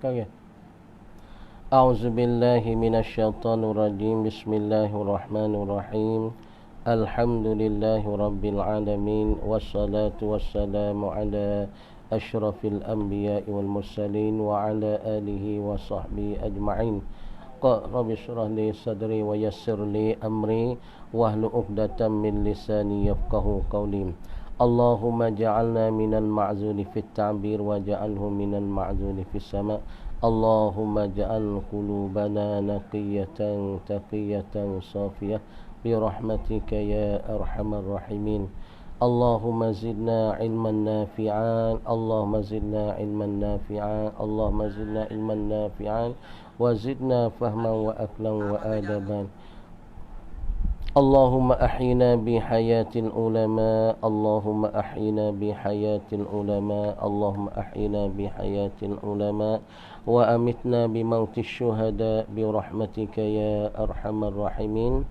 Okay. A'udzubillahi minasyaitonirrajim. Bismillahirrahmanirrahim. Alhamdulillahi rabbil alamin. Wassalatu wassalamu ala asyrafil anbiya'i wal mursalin wa ala alihi wa sahbihi ajma'in. Rabbi shrah li sadri wa yassir li amri wahlul 'uqdatam min lisani yafqahu qawli. Allahumma ja'alna minal ma'zuli fit ta'bir wa ja'alhu minal ma'zuli fis sama'. Allahumma ja'al qulubana naqiyatan taqiyatan safiyah bi rahmatika ya arhamar rahimin. Allahumma zidna ilman nafi'an, Allahumma zidna ilman nafi'an, Allahumma zidna ilman nafi'an wa zidna fahman wa aqlan wa adaban. Allahumma ahyina bi hayatil ulama, Allahumma ahyina bi hayatil ulama, Allahumma ahyina bi hayatil ulama wa amitna bi mautis syuhada bi rahmatika ya arhamar rahimin.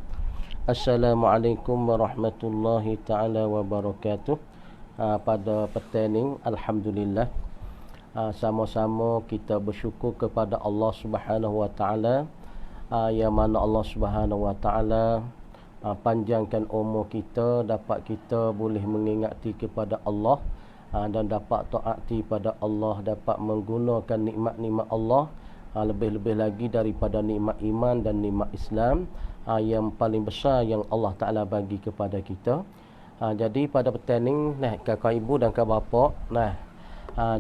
Assalamualaikum warahmatullahi taala wabarakatuh. Pada petang ini alhamdulillah sama-sama kita bersyukur kepada Allah Subhanahu wa taala, yang mana Allah Subhanahu wa taala panjangkan umur kita, dapat kita boleh mengingati kepada Allah, dan dapat taati pada Allah, dapat menggunakan nikmat-nikmat Allah, lebih-lebih lagi daripada nikmat iman dan nikmat Islam yang paling besar yang Allah Ta'ala bagi kepada kita. Jadi pada petang ni, kakak ibu dan kakak bapa,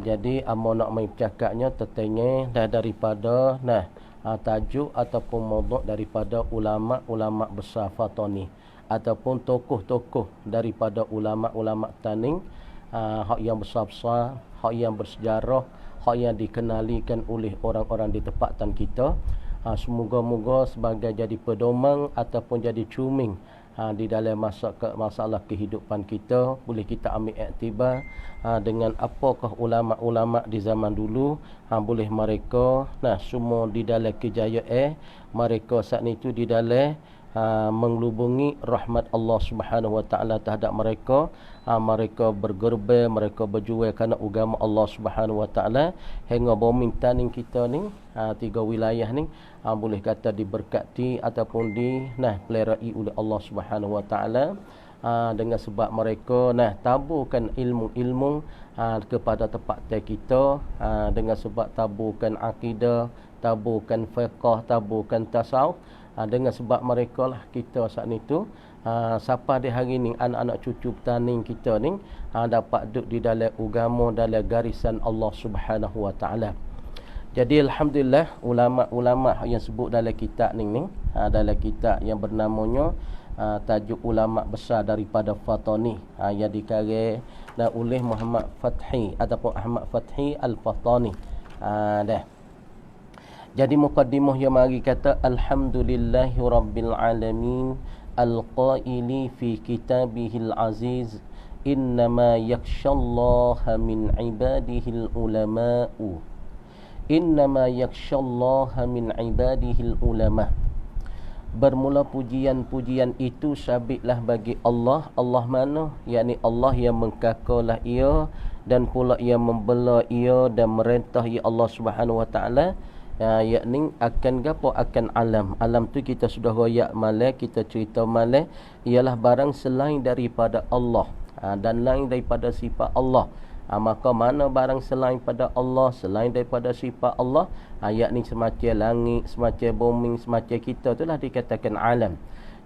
jadi amo nak main bercakapnya tetenya daripada tajuk ataupun maudhu' daripada ulama-ulama besar Fatani ataupun tokoh-tokoh daripada ulama-ulama Taning, hak yang besar-besar, hak yang bersejarah, hak yang dikenalikan oleh orang-orang di tempatan kita. Semoga-moga sebagai jadi pedoman ataupun jadi cuming di dalam masalah kehidupan kita, boleh kita ambil iktibar dengan apakah ulama-ulama di zaman dulu, boleh mereka semua di dalam kejayaan mereka saat itu di dalam mengelubungi rahmat Allah Subhanahu wa taala terhadap mereka. Mereka bergerbel, mereka berjual kerana agama Allah Subhanahu wa taala, hingga bumi taning kita ni, tiga wilayah ni boleh kata diberkati ataupun dipelerai oleh Allah Subhanahu wa taala, dengan sebab mereka taburkan ilmu-ilmu kepada tempat kita, dengan sebab taburkan akidah, taburkan fiqh, taburkan tasawuf. Dengan sebab mereka lah kita saat itu, siapa di hari ni anak-anak cucu petani kita ni dapat duduk di dalam agama, dalam garisan Allah Subhanahu wa taala. Jadi alhamdulillah ulama-ulama yang sebut dalam kitab ni, dalam kitab yang bernamanya tajuk ulama besar daripada Fatani, yang dikarang oleh Muhammad Fathi ataupun Ahmad Fathi Al-Fatani. Jadi muqaddimah yang mari kata alhamdulillahi rabbil alamin al-qaili fi kitabihil aziz innama yakhshallaha min ibadihil ulama'u, innama yakhshallaha min ibadihil ulama'. Bermula pujian-pujian itu sabitlah bagi Allah. Allah mana? Yakni Allah yang mengkakalah ia dan pula yang membela ia dan merentah ia Allah Subhanahu wa taala, yakni akan gapo, akan alam. Alam tu kita sudah royak malam, kita cerita malam, ialah barang selain daripada Allah, dan lain daripada sifat Allah. Maka mana barang selain pada Allah, selain daripada sifat Allah, yakni semacam langit, semacam bumi, semacam kita, itulah dikatakan alam.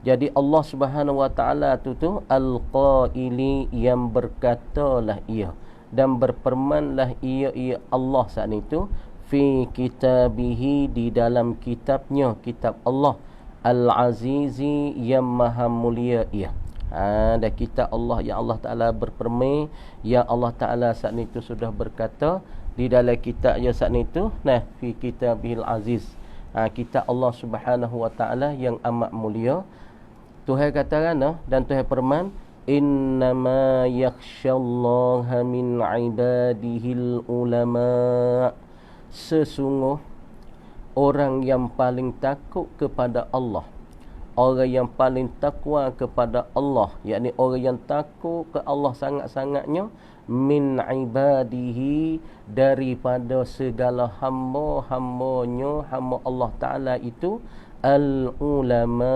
Jadi Allah Subhanahu wa taala tu al-qaili, yang berkatalah ia dan berfirmanlah ia Allah saat itu, fi kitabihi, di dalam kitabnya, kitab Allah, al-azizi, yang maha mulia ia. Dan kitab Allah yang Allah Ta'ala berfirman, yang Allah Ta'ala saat itu sudah berkata di dalam kitab yang saat itu, fi kitabihil aziz, kitab Allah Subhanahu wa taala yang amat mulia. Tuhan katakan dan Tuhan firman, innama yakhshallaha min ibadihil ulama'. Sesungguh orang yang paling takut kepada Allah, orang yang paling takwa kepada Allah, yakni orang yang takut ke Allah sangat-sangatnya, min ibadihi, daripada segala hamba-hambanya, hamba Allah Ta'ala itu, al-ulama,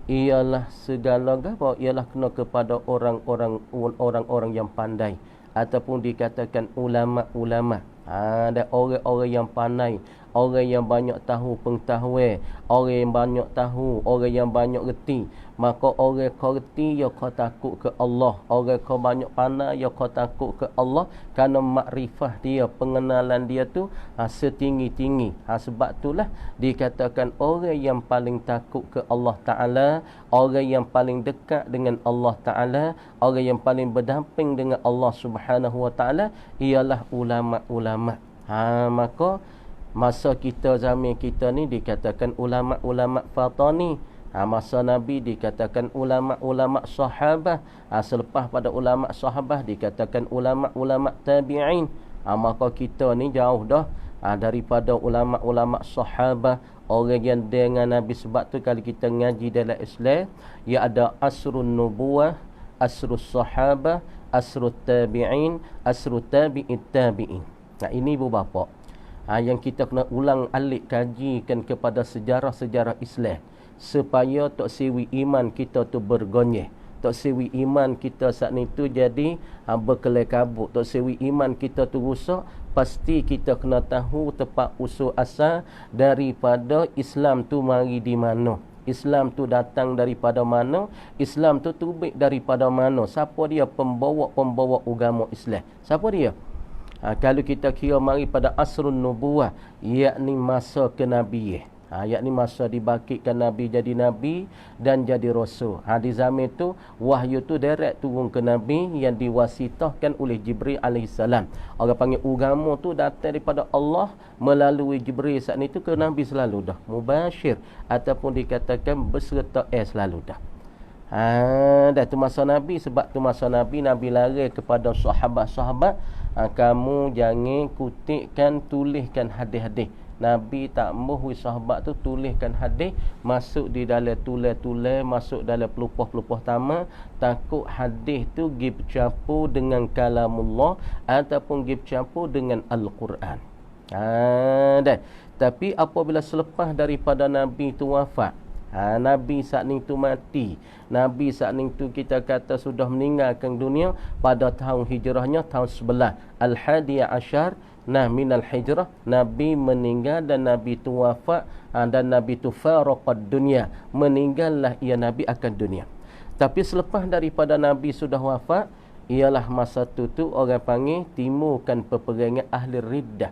ialah segala apa? Ialah kena kepada orang-orang yang pandai, ataupun dikatakan ulama-ulama. Ada orang-orang yang pandai, orang yang banyak tahu pengetahuan, orang yang banyak tahu, orang yang banyak reti. Maka orang kau reti, ya kau takut ke Allah. Orang kau banyak pandai, ya kau takut ke Allah. Kerana makrifah dia, pengenalan dia tu setinggi-tinggi. Sebab itulah dikatakan orang yang paling takut ke Allah Ta'ala, orang yang paling dekat dengan Allah Ta'ala, orang yang paling berdamping dengan Allah Subhanahu Wa Ta'ala, ialah ulama-ulama. Maka masa kita, zaman kita ni dikatakan ulama-ulama fatani. Masa Nabi dikatakan ulama-ulama sahabah. Selepas pada ulama sahabah dikatakan ulama-ulama tabi'in. Maka kita ni jauh dah daripada ulama-ulama sahabah, orang yang dengan Nabi. Sebab tu kalau kita ngaji dalam Islam, ia ada asrun nubuwah, asrus sahabah, asrut tabi'in, asrut tabi'it tabi'in. Ini ibu bapa yang kita kena ulang alik kajikan kepada sejarah-sejarah Islam, supaya tok siwi iman kita tu bergonyeh, tok siwi iman kita saat ni tu jadi berkelai kabut, tok siwi iman kita tu rusak. Pasti kita kena tahu tempat usul asal daripada Islam tu mari di mana, Islam tu datang daripada mana, Islam tu terbit daripada mana, siapa dia pembawa agama Islam, siapa dia. Kalau kita kira mari pada asrun nubuwah, yakni masa kenabian, yakni masa dibangkitkan Nabi jadi Nabi dan jadi Rasul. Di zaman itu wahyu tu direct turun ke Nabi yang diwasitahkan oleh Jibril alaihissalam. Orang panggil agama tu datang daripada Allah melalui Jibril saat itu ke Nabi selalu dah mubasyir, ataupun dikatakan berserta selalu dah. Dah tu masa Nabi. Sebab tu masa Nabi lari kepada sahabat-sahabat, kamu jangan kutipkan, tuliskan hadis-hadis. Nabi tak mahu sahabat tu tuliskan hadis masuk di dalam tulis-tulis, masuk dalam pelupoh-pelupoh tamak. Takut hadis tu pergi bercampur dengan kalamullah ataupun pergi bercampur dengan Al-Quran. Tapi apabila selepas daripada Nabi tu wafat, Nabi saat ni tu mati, Nabi saat ni tu kita kata sudah meninggalkan dunia pada tahun hijrahnya tahun 11 Al-Hadi Ashar minal hijrah. Nabi meninggal dan Nabi tu wafat, dan Nabi tu faraqad dunia, meninggallah ia Nabi akan dunia. Tapi selepas daripada Nabi sudah wafat, ialah masa tu orang panggil timurkan peperangan ahli riddah.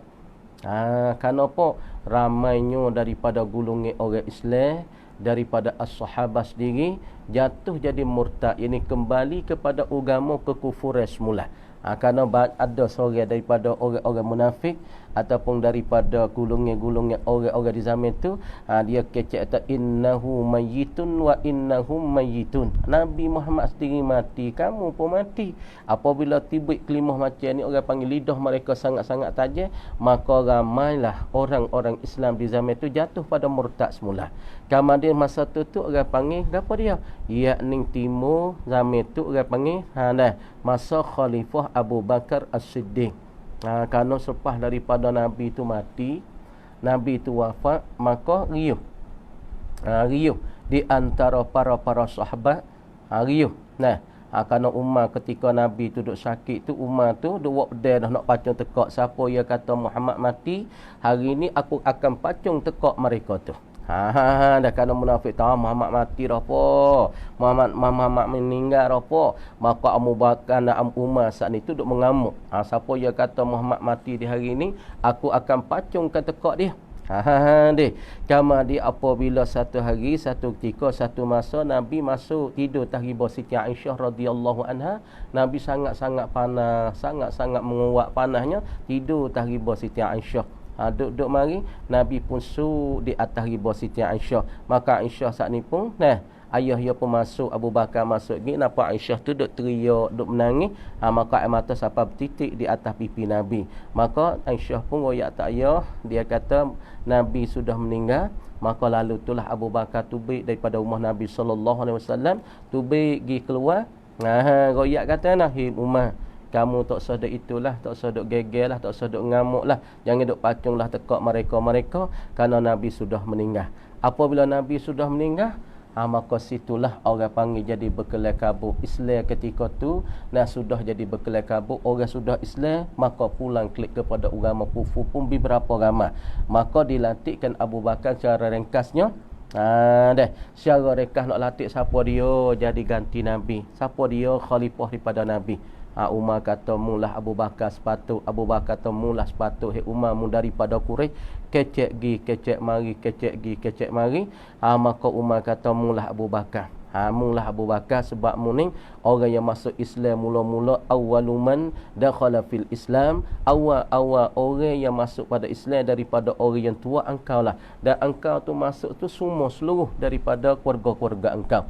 Kenapa? Ramainya daripada golongan orang Islam, daripada as-sahabah sendiri jatuh jadi murtad, ini kembali kepada agama kekufuran semula. Kerana ada seorang daripada orang-orang munafik ataupun daripada golongan-golongan orang-orang di zaman itu, dia kecek kata innahu mayyitun wa innahum mayyitun. Nabi Muhammad sendiri mati, kamu pun mati. Apabila tiba kelimah macam ni, orang panggil lidah mereka sangat-sangat tajam, maka ramailah orang-orang Islam di zaman itu jatuh pada murtad semula. Kemudian masa tu orang panggil apa dia? Yakni timur zaman itu orang panggil masa Khalifah Abu Bakar As-Siddiq. Kerana selepas daripada Nabi itu mati, Nabi itu wafat, maka riuh di antara para sahabat, riuh. Kerana Umar ketika Nabi tu duduk sakit tu, Umar tu duduk dah nak pacung tekak. Siapa yang kata Muhammad mati, hari ni aku akan pacung tekak mereka tu. Dah kerana munafik tahu Muhammad mati dah apa, Muhammad meninggal dah apa. Maka Abu Bakar dan Umar saat itu duk mengamuk. Siapa yang kata Muhammad mati di hari ini, aku akan pacungkan tekak dia. Kama dia apabila satu hari, satu ketika, satu masa Nabi masuk tidur tahriba Siti Aisyah radhiyallahu anha. Nabi sangat-sangat panas, sangat-sangat menguat panasnya, tidur tahriba Siti Aisyah. Duk mari Nabi pun di atas riba Siti Aisyah. Maka Aisyah saat ni pun ayah dia pun masuk, Abu Bakar masuk ni, nampak Aisyah tu duk teriak, duk menangis. Maka air mata sampai bertitik di atas pipi Nabi. Maka Aisyah pun royak tak ayah, dia kata Nabi sudah meninggal. Maka lalu itulah Abu Bakar tubik daripada rumah Nabi SAW, tubik pergi keluar. Royak kata hei Umar, kamu tak usah duk itulah, tak usah duk geger lah, tak usah duk ngamuk lah, jangan duk pacung lah tekak mereka kerana Nabi sudah meninggal. Apabila Nabi sudah meninggal, maka situlah orang panggil jadi berkelai kabut. Islam ketika tu sudah jadi berkelai kabut, orang sudah Islam, maka pulang klik kepada agama kufur pun beberapa ramai. Maka dilantikkan Abu Bakar secara ringkasnya. Secara ringkas nak latih siapa dia jadi ganti Nabi, siapa dia khalifah daripada Nabi. Umar kata mulah Abu Bakar sepatut. Abu Bakar kata mulah sepatut. Umar mu daripada Quraisy, kecek gi kecek mari, kecek gi kecek mari. Maka Umar kata mulah Abu Bakar. Mulah Abu Bakar sebab mu ni orang yang masuk Islam mula-mula, awaluman dakhala fil Islam, awal orang yang masuk pada Islam daripada orang yang tua engkau lah. Dan engkau tu masuk tu semua seluruh daripada keluarga-keluarga engkau.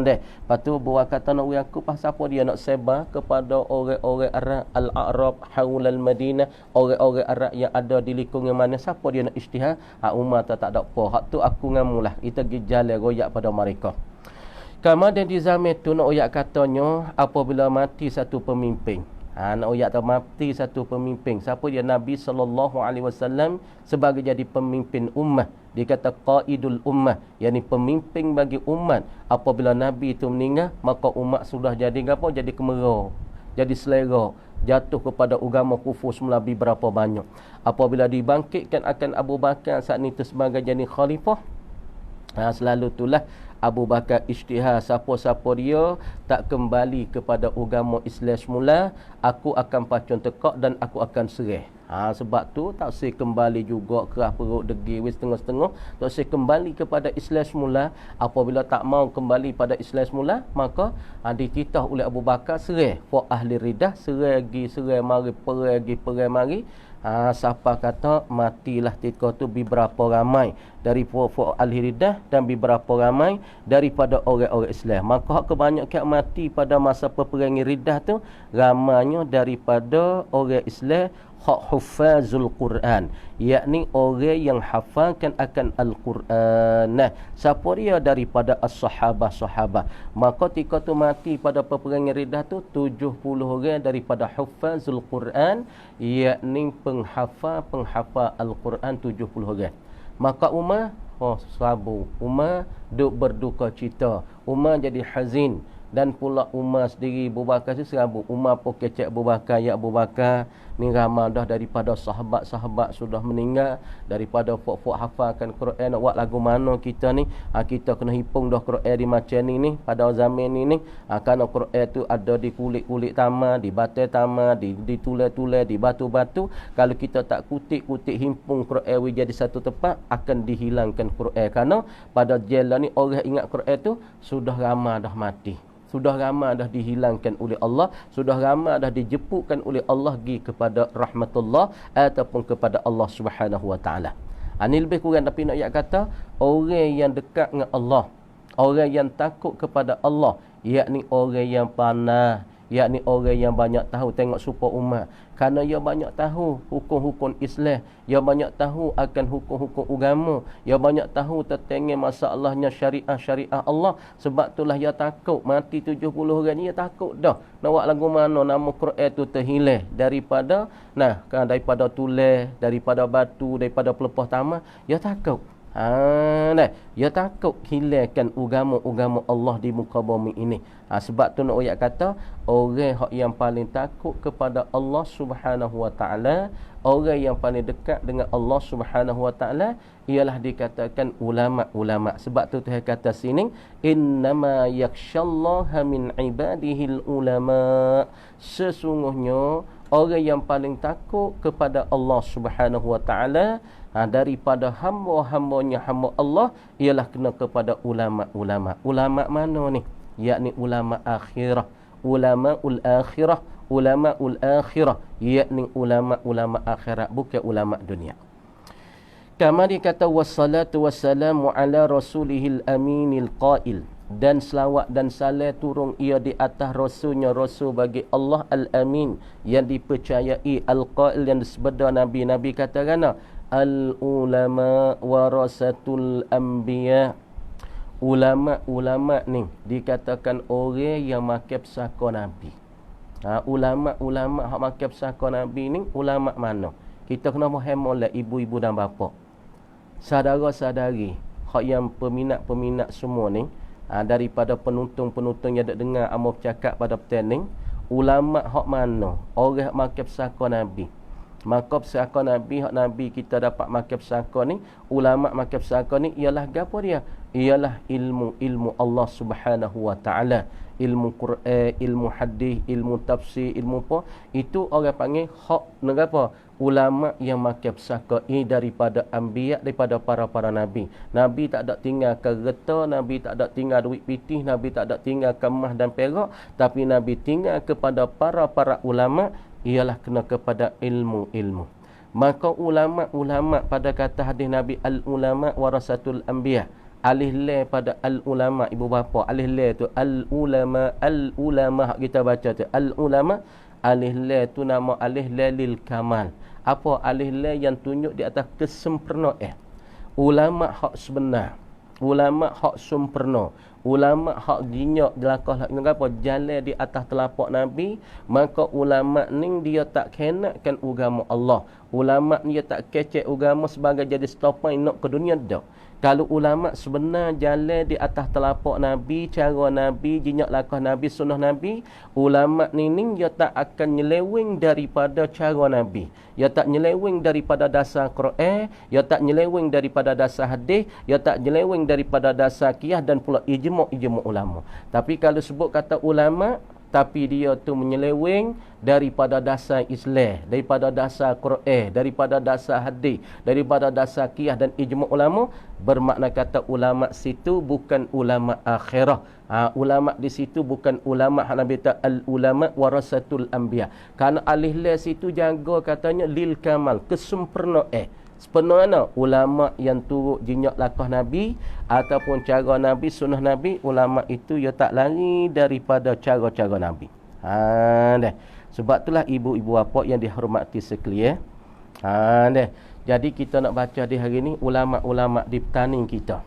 Lepas tu buat kata nak aku pasal apa dia nak sebar kepada orang-orang Arab al-A'rab haul al-Madinah, orang-orang Arab yang ada di lingkungan mana, siapa dia nak isytihar. Umar tak ada apa, hak tu aku ngamulah, kita pergi jalan royak pada mereka. Kemudian di zaman tu nak royak katanya apabila mati satu pemimpin, nak royak tu mati satu pemimpin, siapa dia? Nabi SAW sebagai jadi pemimpin ummah. Dia kata qaidul ummah, yakni pemimpin bagi umat. Apabila Nabi itu meninggal, maka umat sudah jadi apa? Jadi kemera, jadi selera, jatuh kepada agama kufur semula berapa banyak. Apabila dibangkitkan akan Abu Bakar saat itu sebagai jadi khalifah, selalu itulah Abu Bakar ijtihad, siapa-siapa dia tak kembali kepada agama Islam semula, aku akan pacun tekak dan aku akan serah. Sebab tu tak usah kembali juga kerah perut degil wis setengah-setengah, tak usah kembali kepada Islam semula. Apabila tak mau kembali pada Islam semula, maka dititah oleh Abu Bakar serah for ahli ridah, serah mari perang mari. Siapa kata matilah ketika tu beberapa ramai dari puak ahli ridah dan beberapa ramai daripada orang-orang Islam. Maka kebanyakan mati pada masa peperangan ridah tu ramainya daripada orang Islam huffazul Quran, yakni orang yang hafalkan akan Al-Quran. Siapa dia? Daripada as-sahabah. Maka ketika tu mati pada peperangan ridah tu 70 orang daripada huffazul Quran, yakni penghafal Al-Quran 70 orang. Maka Umar sabu, Umar duk berduka cita, Umar jadi hazin. Dan pula Umar sendiri, Abu Bakar serabu. Umar pun kecek Abu Bakar, ya Abu Bakar ni ramai dah daripada sahabat-sahabat sudah meninggal, daripada fok-fok hafalkan Quran. Nak buat lagu mana kita ni? Kita kena hipung dah Quran di macam ni pada zaman ni. Kerana Quran tu ada di kulit-kulit taman, di batai taman, di tulai-tulai, di batu-batu. Kalau kita tak kutik-kutik himpung Quran jadi satu tempat, akan dihilangkan Quran. Kerana pada jalan ni orang ingat Quran tu sudah ramai dah mati, sudah ramai dah dihilangkan oleh Allah, sudah ramai dah dijepukkan oleh Allah pergi kepada rahmatullah ataupun kepada Allah Subhanahu wa taala. Ini lebih kurang, tapi nak kata orang yang dekat dengan Allah, orang yang takut kepada Allah, yakni orang yang panah, yakni orang yang banyak tahu. Tengok supaya umat, kerana ia banyak tahu hukum-hukum Islam, ia banyak tahu akan hukum-hukum agama, ia banyak tahu tentang masalahnya syariah Allah. Sebab itulah ia takut mati 70 orang ni, ia takut dah nak buat lagu mana nama Quran tu terhilang daripada daripada tulis, daripada batu, daripada pelepah taman. Ia takut. Dia takut hilangkan agama Allah di muka bumi ini. Sebab tu nak ayat kata orang yang paling takut kepada Allah Subhanahu wa taala, orang yang paling dekat dengan Allah Subhanahu wa taala ialah dikatakan ulama-ulama. Sebab tu Tuhan kata sini, innama yakhshallaha min ibadihil ulama. Sesungguhnya orang yang paling takut kepada Allah Subhanahu wa taala daripada hamba-hambanya hamba Allah ialah kena kepada ulama-ulama. Ulama mana ni? Yakni ulama akhirah, ulamaul akhirah, ulamaul akhirah, yakni ulama akhirat, bukan ulama dunia. Kama dikata wassalatu wassalamu ala rasulihil aminil qail, dan selawat dan salam turun ia di atas rasulnya, rasul bagi Allah al-amin, yang dipercayai, al-qail yang disebeda Nabi. Nabi kata kana al-ulama warasatul anbiya. Ulama-ulama ni dikatakan orang yang makan pesaka Nabi. Ulama-ulama hak makan pesaka Nabi ni ulama mana? Kita kena faham oleh ibu-ibu dan bapa, saudara-saudari hak yang peminat-peminat semua ni, daripada penonton-penonton yang dak dengar amal cakap pada petang, ulama hak mana? Orang hak makan pesaka Nabi. Maka pesaka Nabi, hak Nabi kita dapat makan pesaka ni, ulama makan pesaka ni ialah gapo dia? Ialah ilmu Allah Subhanahu wa taala, ilmu Quran, ilmu hadis, ilmu tafsir, ilmu apa? Itu orang panggil hak apa? Ulama yang makan pesaka ini daripada anbiya, daripada para nabi. Nabi tak ada tinggal kereta, Nabi tak ada tinggal duit pitih, Nabi tak ada tinggal emas dan perak, tapi Nabi tinggal kepada para ulama, ialah kena kepada ilmu. Maka ulama pada kata hadis Nabi, al-ulama warasatul anbiya, alif la pada al-ulama, ibu bapa, alif la tu al-ulama hak kita baca tu al-ulama, alif la tu nama alif la lil kamal. Apa alif la yang tunjuk di atas kesempurnaan. Ulama hak sebenar, ulama hak sempurna, ulama hak jinyak jelakah apa jalan di atas telapak Nabi. Maka ulama ni dia tak kenakkan agama Allah. Ulama ni dia tak kecek agama sebagai jadi stopan nak ke dunia dak. Kalau ulama sebenar jalan di atas telapak Nabi, cara Nabi, jinyak lakah Nabi, sunnah Nabi, ulama ni dia tak akan nyeleweng daripada cara Nabi. Dia tak nyeleweng daripada dasar Quran, dia tak nyeleweng daripada dasar hadis, dia tak nyeleweng daripada dasar qiyas dan pula ijma' ulama. Tapi kalau sebut kata ulama, tapi dia tu menyeleweng daripada dasar Islam, daripada dasar Quran, daripada dasar hadis, daripada dasar qiyas dan ijma' ulama, bermakna kata ulama situ bukan ulama akhirah. Ulama di situ bukan ulama Nabi ta al-ulama warasatul anbiya. Karena alih la situ jaga katanya lil kamal, kesempurnaan. Sebenarnya ulama yang turut jinyak lakah Nabi ataupun cara Nabi, sunnah Nabi, ulama itu ia tak lari daripada cara-cara Nabi. Dah. Sebab itulah ibu-ibu bapa yang dihormati sekalian. Dah. Jadi kita nak baca di hari ni ulama-ulama di petani kita.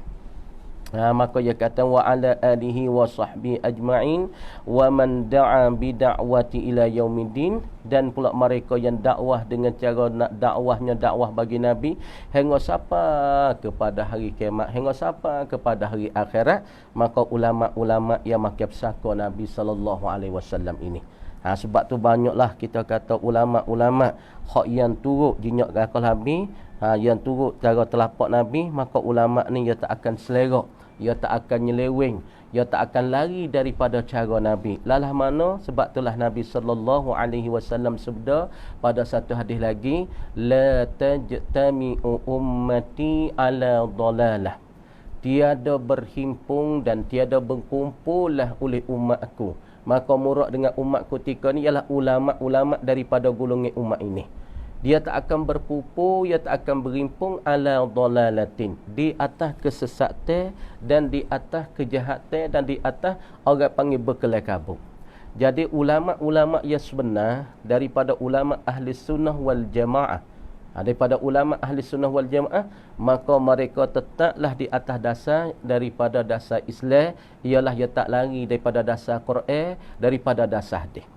Maka ia kata wa ala alihi wa sahbi ajma'in wa man da'a bi da'wati ila yaumiddin, dan pula mereka yang dakwah dengan cara nak dakwahnya dakwah bagi Nabi hingga siapa kepada hari kiamat, hingga siapa kepada hari akhirat. Maka ulama-ulama yang makan pesaka Nabi sallallahu alaihi wasallam ini. Sebab tu banyaklah kita kata ulama-ulama hak yang turut jinyak lakah Nabi, yang turut cara telapak Nabi. Maka ulama ni dia tak akan selera, dia tak akan nyeleweng, dia tak akan lari daripada cara Nabi. Lalah mana? Sebab itulah Nabi sallallahu alaihi wasallam sabda pada satu hadis lagi, la tajtami'u ummati ala dhalalah, tiada berhimpun dan tiada berkumpullah oleh umatku. Maka murad dengan umatku ketika ni ialah ulama-ulama daripada golongan umat ini. Dia tak akan berpupu, dia tak akan berimpung ala dhalalatin, di atas kesesatan dan di atas kejahatan dan di atas orang panggil berkelai kabut. Jadi ulama-ulama yang sebenar daripada ulama ahli sunnah wal jamaah, daripada ulama ahli sunnah wal jamaah, maka mereka tetaplah di atas dasar daripada dasar Islam, ialah ia tak lari daripada dasar Quran, daripada dasar hadis.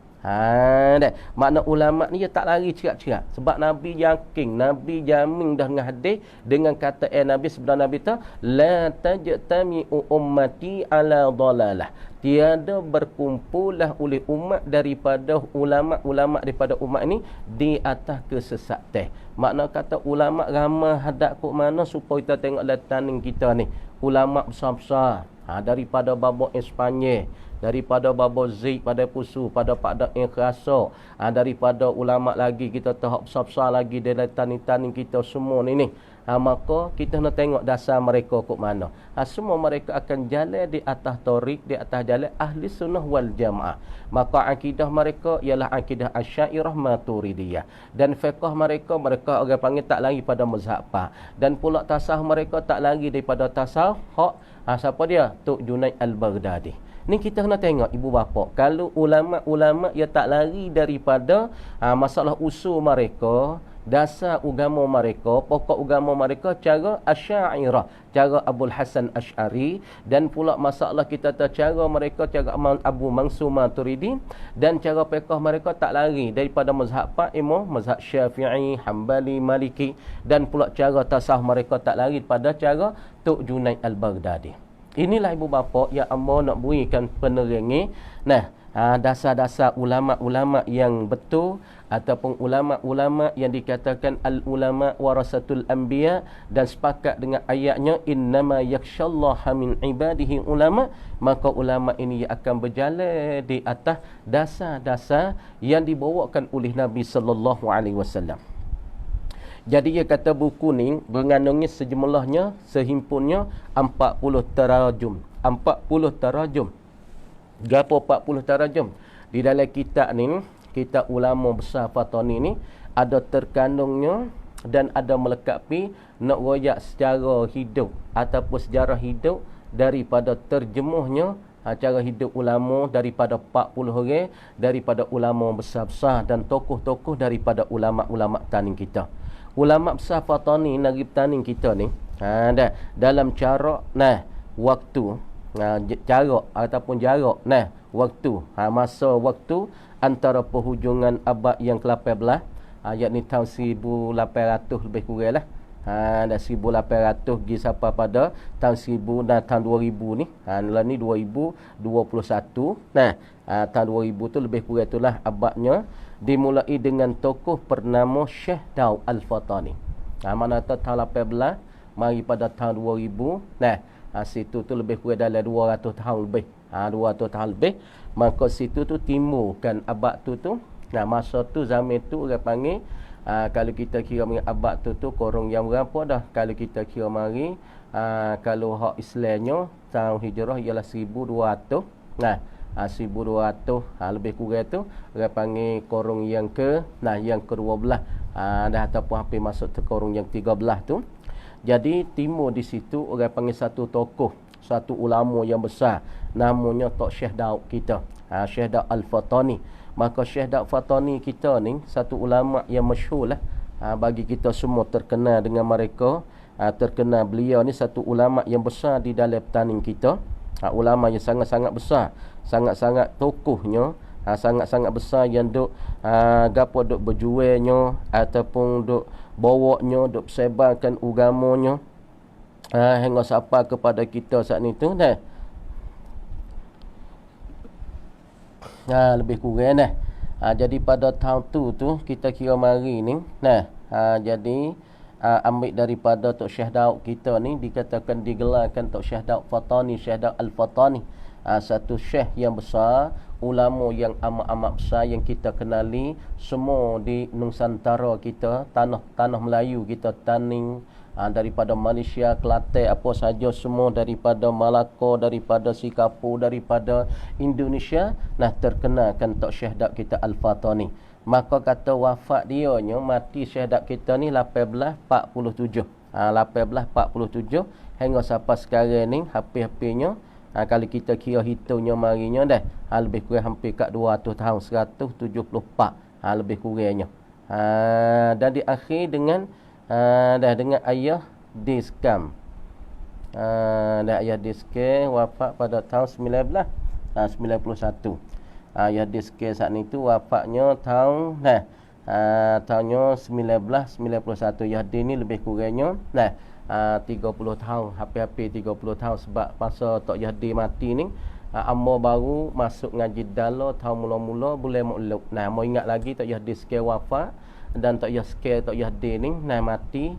Makna ulama ni dia tak lari cerak-cerak. Sebab Nabi yakin, Nabi jamin dah dengan hadis, dengan kata Nabi sebenarnya Nabi ta la tajtami'u ummati ala dhalalah, tiada berkumpullah oleh umat daripada ulama-ulama daripada umat ini di atas kesesatan. Makna kata ulama ramai hadap kok mana supaya kita tengok lataning kita ni. Ulama besar-besar daripada babak Espanyol, daripada babo Zik pada Pusu, pada Pada Ikhraso, daripada ulama lagi kita tahu besar-besar lagi dari tani-tani kita semua ni. Maka kita nak tengok dasar mereka kok mana. Semua mereka akan jalan di atas tarik, di atas jalan ahli sunnah wal jamaah. Maka akidah mereka ialah akidah Asy'ariyah Maturidiyah. Dan fiqh mereka orang panggil tak lari pada mazhab apa. Dan pula tasawuf mereka tak lari daripada tasawuf siapa dia? Tok Junaid Al-Baghdadi. Ni kita kena tengok ibu bapa. Kalau ulama-ulama ia tak lari daripada masalah usul mereka, dasar agama mereka, pokok agama mereka cara Asy'ariyah, cara Abul Hasan Asy'ari, dan pula masalah kita tahu cara mereka cara Abu Mansur Maturidi, dan cara fiqh mereka tak lari daripada mazhab Pak Imam, mazhab Syafi'i, Hambali, Maliki, dan pula cara tasawuf mereka tak lari pada cara Tok Junaid Al-Baghdadi. Inilah ibu bapa yang amba nak berikan penerangan. Nah, dasar-dasar ulama-ulama yang betul ataupun ulama-ulama yang dikatakan al-ulama warasatul anbiya, dan sepakat dengan ayatnya innama yakhshallaha min ibadihi ulama. Maka ulama ini akan berjalan di atas dasar-dasar yang dibawakan oleh Nabi sallallahu alaihi wasallam. Jadi dia kata buku ni mengandungi sejumlahnya sehimpunnya 40 tarajum. 40 tarajum. Gapo 40 tarajum? Di dalam kitab ni, kitab ulama besar Fatani ni ada terkandungnya dan ada melengkapi nak royak secara hidup ataupun sejarah hidup daripada terjemuhnya cara hidup ulama daripada 40 orang daripada ulama besar-besar dan tokoh-tokoh daripada ulama-ulama taning kita. Ulama besar Fatani negeri taning kita ni dalam cara waktu jarak ataupun jarak waktu masa waktu antara penghujungan abad yang ke-18 yakni tahun 1800 lebih kurang lah. Dah 1800 pergi sampai pada tahun 1000 dan tahun 2000 ni. Lah ni 2021. Tahun 2000 tu lebih kurang itulah abadnya, dimulai dengan tokoh bernama Syekh Daud Al-Fatani. Mana tahun 18 mari pada tahun 2000. Situ tu lebih kurang dalam 200 tahun lebih. 200 tahun lebih. Maka situ tu timbulkan abad tu. Masa tu zaman tu orang panggil kalau kita kira mengenai abad tu korang yang berapa dah. Kalau kita kira mari kalau hak Islamnya tahun hijrah ialah 1200. 1200 lebih kurang tu orang panggil korang yang yang ke-12 dah ataupun hampir masuk ke korang yang 13 tu. Jadi timur di situ orang panggil satu tokoh, satu ulama yang besar namanya Tok Syekh Daud kita, Syekh Daud Al-Fatani. Maka Syekh Daud Fatani kita ni satu ulama yang masyhur lah bagi kita semua terkenal dengan mereka. Terkenal beliau ni satu ulama yang besar di dalam taning kita. Ulama yang sangat-sangat besar, sangat-sangat tokohnya, sangat-sangat besar yang duk gapo duk berjualnya ataupun duk bawanya, duk sebarkan agamanya hingga sampai kepada kita saat ni tu lebih kurang jadi pada tahun tu kita kira mari ni jadi ambil daripada Tok Syekh Daud kita ni dikatakan digelarkan Tok Syekh Daud Fatani, Syekh Daud Al-Fatani, satu syekh yang besar, ulama yang amat-amat besar yang kita kenali semua di Nusantara kita, tanah Melayu kita, taning daripada Malaysia, Kelantan, apa saja semua daripada Malaka, daripada Singapura, daripada Indonesia, terkenalkan Tok Syekh Daud kita Al-Fatani. Maka kata wafat dia nya mati Syekh Daud kita ni 1847. 1847 hingga sampai sekarang ni hampir-hampirnya kalau kita kira hitungnya marinya lebih kurang hampir kat 200 tahun, 174 lebih kurangnya. Dan diakhir dengan dengan ayah Diskam. Ayah Diskam wafat pada tahun 1991. Ayah Diskam saat ni tu wafatnya tahun tahunnya 1991. Yahdi ni lebih kurangnya 30 tahun, hampir-hampir 30 tahun. Sebab masa Tok Yahdi mati ni Amba baru masuk ngaji Dala tahun mula-mula bulan Maulud. Mau ingat lagi Tok Yahdi sekian wafat dan Tok Yahdi ni mati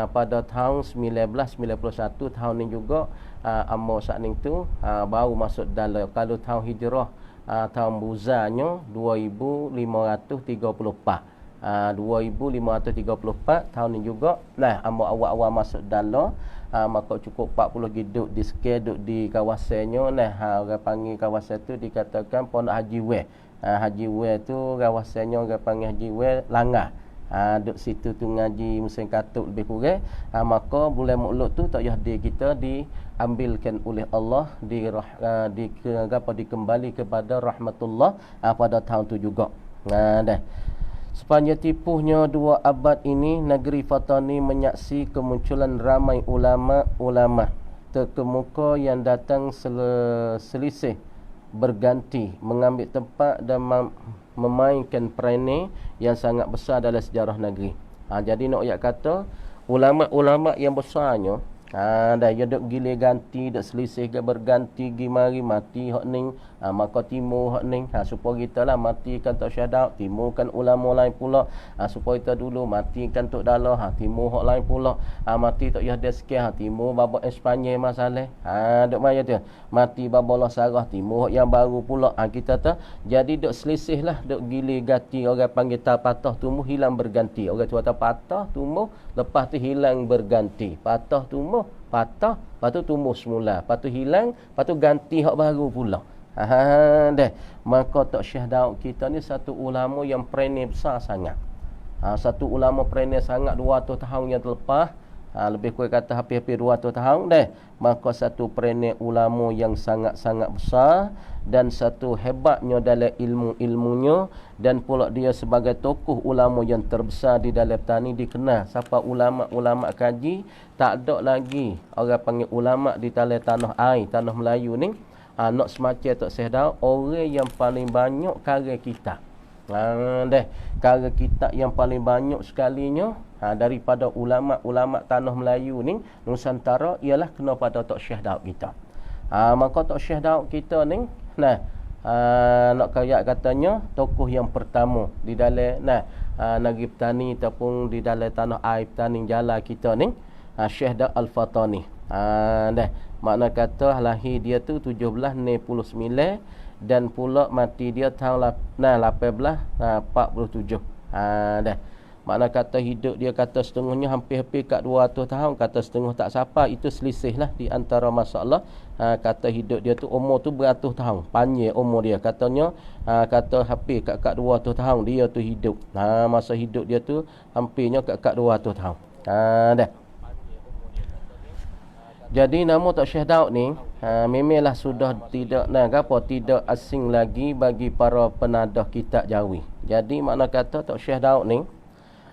pada tahun 1991. Tahun ni juga Amba saat ni tu baru masuk Dala. Kalau tahun hijrah tahun buzanya 2534. 2534 tahun ni juga. Nah, amba awal-awal masuk dalam maka cukup 40 duduk di scale duduk di kawasannya. Nah, orang panggil kawasan tu dikatakan Pondok Haji Weh. Haji Weh tu kawasannya orang panggil Haji Weh Langah. Duduk situ tu ngaji musim katuk lebih kurang. Maka bulan Maulud tu tak yahdi kita diambilkan oleh Allah dikembali kepada rahmatullah pada tahun tu juga. Dah. Sepanjang tipuhnya 2 abad ini, negeri Fatani menyaksi kemunculan ramai ulama-ulama terkemuka yang datang selisih berganti mengambil tempat dan memainkan peranan yang sangat besar dalam sejarah negeri. Jadi nak ayat kata ulama-ulama yang besarnya dah ya dok gile ganti, dok selisih ke berganti gimari mati hak ning, maka timur hak ning, supaya kita lah matikan tok syahadat, timur kan ulama lain pula, supaya kita dulu matikan tok dalah, timur hak lain pula, mati tok Yahya sekian, timur baba Espanyol masalah, dok maya tu, mati baba lah Sarah, timur hak yang baru pula, kita tu jadi dok selisih lah, dok gile ganti, orang panggil patah tumbuh hilang berganti, orang tu kata patah tumbuh lepas tu hilang berganti, patah tumbuh patah, lepas tu tumbuh semula, lepas tu hilang, lepas tu ganti hak baru pula. Dah. Maka Tok Syekh Daud kita ni satu ulama yang peranan besar sangat. Satu ulama peranan sangat 200 tahun yang terlepas. Lebih kurang kata hampir-hampir 200 tahun dah. Maka satu peranan ulama yang sangat-sangat besar dan satu hebatnya dalam ilmu-ilmunya, dan pula dia sebagai tokoh ulama yang terbesar di dalam tani dikenal siapa ulama-ulama kaji. Tak ada lagi orang panggil ulama di tanah air, tanah Melayu ni nak semacam Tok Syekh Daud, orang yang paling banyak karya kitab. Dah, karya kitab yang paling banyak sekalinya daripada ulama-ulama tanah Melayu ni Nusantara ialah kena pada Tok Syekh Daud kita. Maka Tok Syekh Daud kita ni nak kaya katanya tokoh yang pertama di dalam negeri petani ataupun di dalam tanah air petani jala kita ni, Syekh Daud Al-Fatani. Dah, makna kata lahir dia tu 1799 dan pula mati dia tahun 1847. Dah. Makna kata hidup dia kata setengahnya hampir-hampir kat 200 tahun, kata setengah tak siapa, itu selisih lah di antara masalah. Kata hidup dia tu umur tu beratus tahun, panjang umur dia katanya. Kata hampir kat 200 tahun dia tu hidup. Masa hidup dia tu hampirnya kat 200 tahun. Dah. Jadi nama Tok Syekh Daud ni memanglah sudah tidak tidak asing lagi bagi para penadah kitab Jawi. Jadi makna kata Tok Syekh Daud ni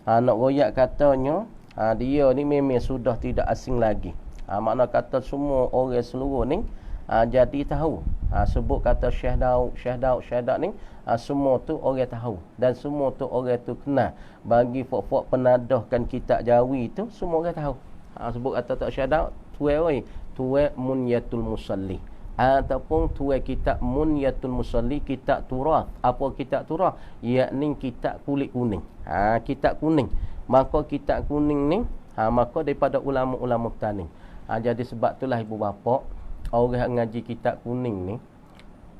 nak royak katanya dia ni memang sudah tidak asing lagi. Makna kata semua orang seluruh ni jadi tahu. Sebut kata Syekh Daud ni semua tu orang tahu dan semua tu orang tu kenal. Bagi pok-pok penadahkan kitab Jawi tu semua orang tahu. Sebut kata Tok Syekh Daud tuai Munyatul Musalli ataupun tuai kitab Munyatul Musalli, kitab Turah. Apa kitab Turah? Yakni kitab kulit kuning. Kitab kuning. Maka kitab kuning ni maka daripada ulama-ulama petani. Jadi sebab itulah ibu bapa, orang ngaji kitab kuning ni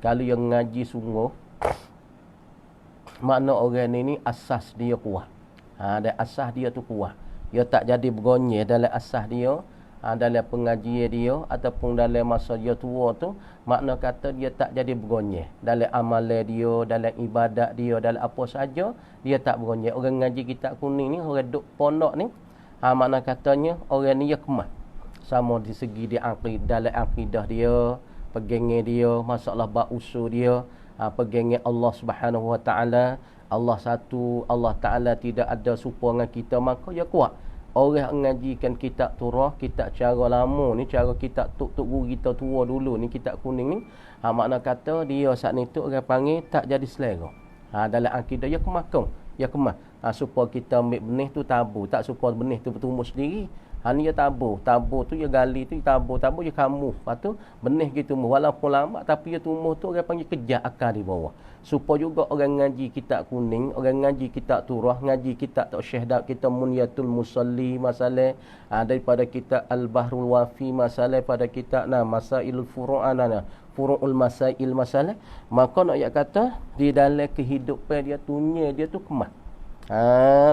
kalau yang ngaji sungguh, makna orang ni asas dia kuat. Dan asas dia tu kuat. Dia tak jadi bergonyeh dalam asas dia, dalam pengajian dia ataupun dalam masa dia tua tu, makna kata dia tak jadi bergonyeh dalam amalan dia, dalam ibadat dia, dalam apa saja dia tak bergonyeh. Orang ngaji kitab kuning ni, orang duk pondok ni, makna katanya orang ni dia kemas. Sama di segi dia dalam akidah dia, pegangnya dia, masalah bab usul dia, pegangnya Allah Subhanahu Wa Taala. Allah satu, Allah Ta'ala tidak ada serupa dengan kita, maka dia kuat. Orang mengajikan kitab Turah, kitab cara lama ni, cara kitab tuk guru kita tua dulu ni, kitab kuning ni, makna kata dia saat ni tu orang panggil tak jadi selera. Dalam akidah dia kemakong, dia kemas. Supaya kita ambil benih tu tabur, tak supaya benih tu bertumbuh sendiri. Ni dia tabur tu dia gali tu, tabur dia kamu. Lepas tu benih gitu tumbuh walaupun lambat, tapi dia tumbuh tu orang panggil kejar akar di bawah. Supaya juga orang ngaji kitab kuning, orang ngaji kitab Turah, ngaji kitab Tok Syekh Daud kita Munyatul Musalli masalah, daripada kitab Al-Bahrul Wafi masalah, pada kitab Masailul Furu'an, Furu'ul Masail masalah. Maka nak kata di dalam kehidupan dia dunia dia tu kemas.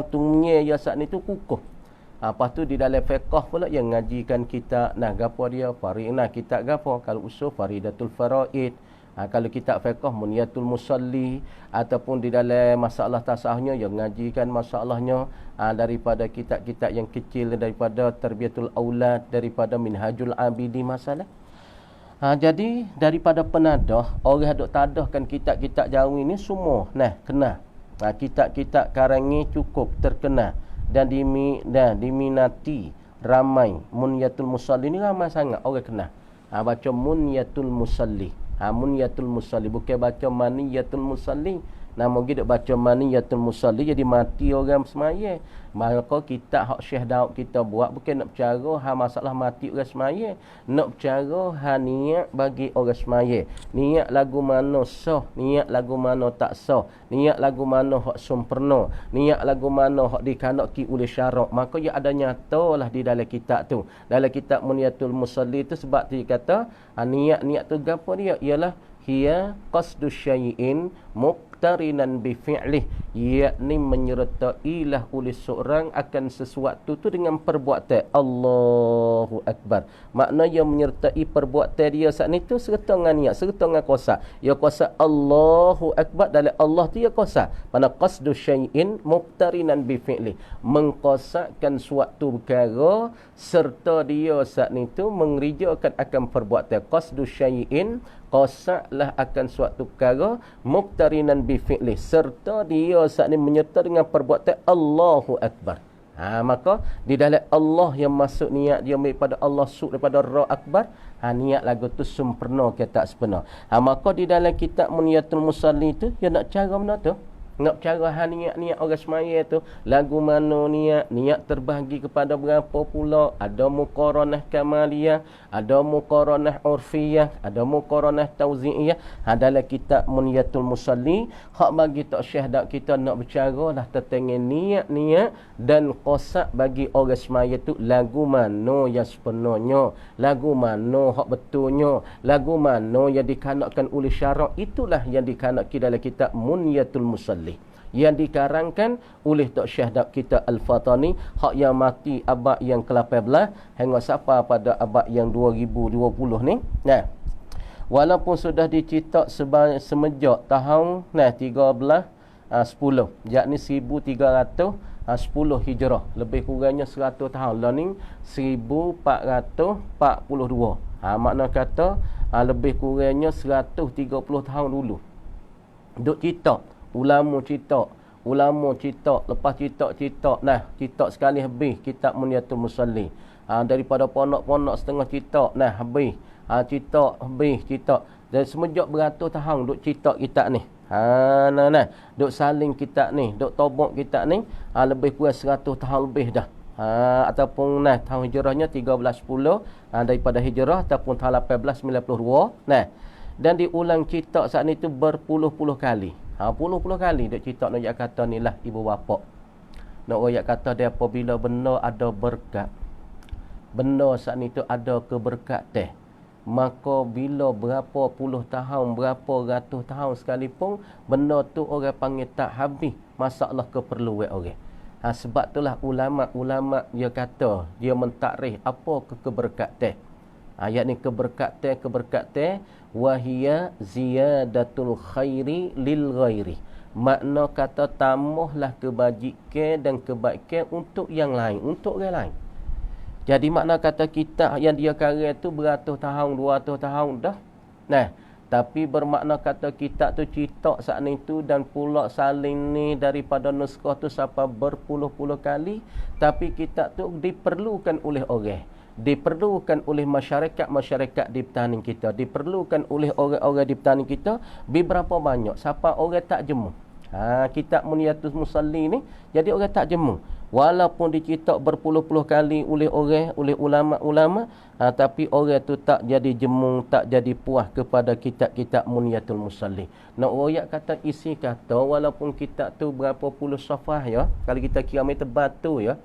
Tungnya ya saat ni tu kukuh. Lepas tu di dalam fiqh pula yang ngajikan kita gapo dia kitab gapo, kalau usul faridatul faraid, kalau kitab fiqh muniyatul musalli, ataupun di dalam masalah tasahnya yang ngajikan masalahnya daripada kitab-kitab yang kecil, daripada tarbiyatul aulad, daripada minhajul abidi masalah. Jadi daripada penadah orang dok tadahkan kitab-kitab jauh ini semua kena. Kitab-kitab karang ni cukup terkenal dan diminati ramai. Munyatul musalli ni ramai sangat orang kenal. Baca munyatul musalli. Munyatul musalli bukan baca maniyatul musalli. Nama kita baca maniyatul musalli jadi mati orang semaya. Maka kita hak Syekh Daud kita buat bukan nak bercara masalah mati orang semaya, nak bercara niat bagi orang semaya. Niat lagu mana sah, niat lagu mana tak sah, niat lagu mana hak sempurna, niat lagu mana hak dikanaki oleh syarak. Maka ia ada nyatalah di dalam kitab tu. Dalam kitab Muniyatul Musalli tu sebab dia kata niat-niat tu gapo dia ialah hiya qasdu syai'in muqtarinan bi fi'lih, yakni menyertailah oleh seorang akan sesuatu tu dengan perbuatan. Allahu akbar. Makna yang menyertai perbuatan dia saat ni tu serta dengan niat, serta dengan kuasa. Ya kuasa Allahu akbar dalam Allah tu ya kuasa. Mana qasdu syai'in muqtarinan bi fi'lih, mengqasakan suatu perkara serta dia saat ni tu mengerjakan akan perbuatan. Qasdu syai'in, qasaklah akan suatu perkara muqtarinan bi fi'lih, serta dia saat ni menyerta dengan perbuatan Allahu akbar. Maka di dalam Allah yang masuk niat dia daripada Allah suk daripada Ra akbar, niat lagu tu sempurna ke tak sempurna. Maka di dalam kitab Muniyatul Musalli tu dia nak cara mana tu? Nak cara niat-niat orang semaya tu lagu mana niat terbahagi kepada berapa pula. Ada muqaranah kamaliyah, ada muqaranah urfiyah, ada muqaranah tauzi'iyah. Dalam kitab Muniyatul Musalli hak bagi tak syahdat kita nak bercara lah tentang niat-niat dan qasak bagi orang semaya tu lagu mana yang sepenuhnya, lagu mana hak betulnya, lagu mana yang dikanakkan oleh syarak. Itulah yang dikanakkan dalam kitab Muniyatul Musalli yang dikarangkan oleh Tok Syahdat kita Al-Fatani, hak yang mati abad yang ke-18 hingga sampai pada abad yang 2020 ni. Walaupun sudah dicetak semenjak tahun 1310, yakni 1310 Hijrah, lebih kurangnya 100 tahun. Lah ni 1442. Makna kata lebih kurangnya 130 tahun dulu duk cetak. Ulama cetak, lepas cetak. Cetak sekali habis kitab Muniyatul Musalli. Daripada ponok-ponok setengah cetak, habis. Cetak. Dan semenjak beratus tahun duk cetak kitab ni. Duk saling kitab ni, duk tobok kitab ni, lebih kurang 100 tahun lebih dah. Ataupun tahun hijrahnya 1310 daripada hijrah, ataupun tahun 1892. Dan diulang cetak saat ni tu berpuluh-puluh kali. Puluh-puluh kali dia cerita nak kata ni lah ibu bapa. Nak royak kata dia apabila benda ada berkat, benda saat ni tu ada keberkatan, maka bila berapa puluh tahun, berapa ratus tahun sekalipun, benda tu orang panggil tak habis masalah keperluan orang. Sebab itulah ulama-ulama dia kata, dia mentakrif apa keberkatan. Yakni keberkatan wahia ziyadatul khairi lil ghairi. Makna kata tambahlah kebajikan dan kebaikan untuk yang lain, untuk orang lain. Jadi makna kata kita yang dia karang tu beratus tahun, 200 tahun dah. Tapi bermakna kata kitab tu cetak saat ni tu dan pula saling ni daripada naskah tu sampai berpuluh-puluh kali. Tapi kitab tu diperlukan oleh orang, diperlukan oleh masyarakat di petani kita, diperlukan oleh orang-orang di petani kita. Beberapa banyak siapa orang tak jemu kitab Muniyatul Musalli ni, jadi orang tak jemu. Walaupun dicetak berpuluh-puluh kali oleh orang, oleh ulama-ulama, tapi orang tu tak jadi jemu, tak jadi puas kepada kitab-kitab Muniyatul Musalli. Nak royak kata isi kata, walaupun kitab tu berapa puluh safhah ya, kalau kita kira meter batu ya,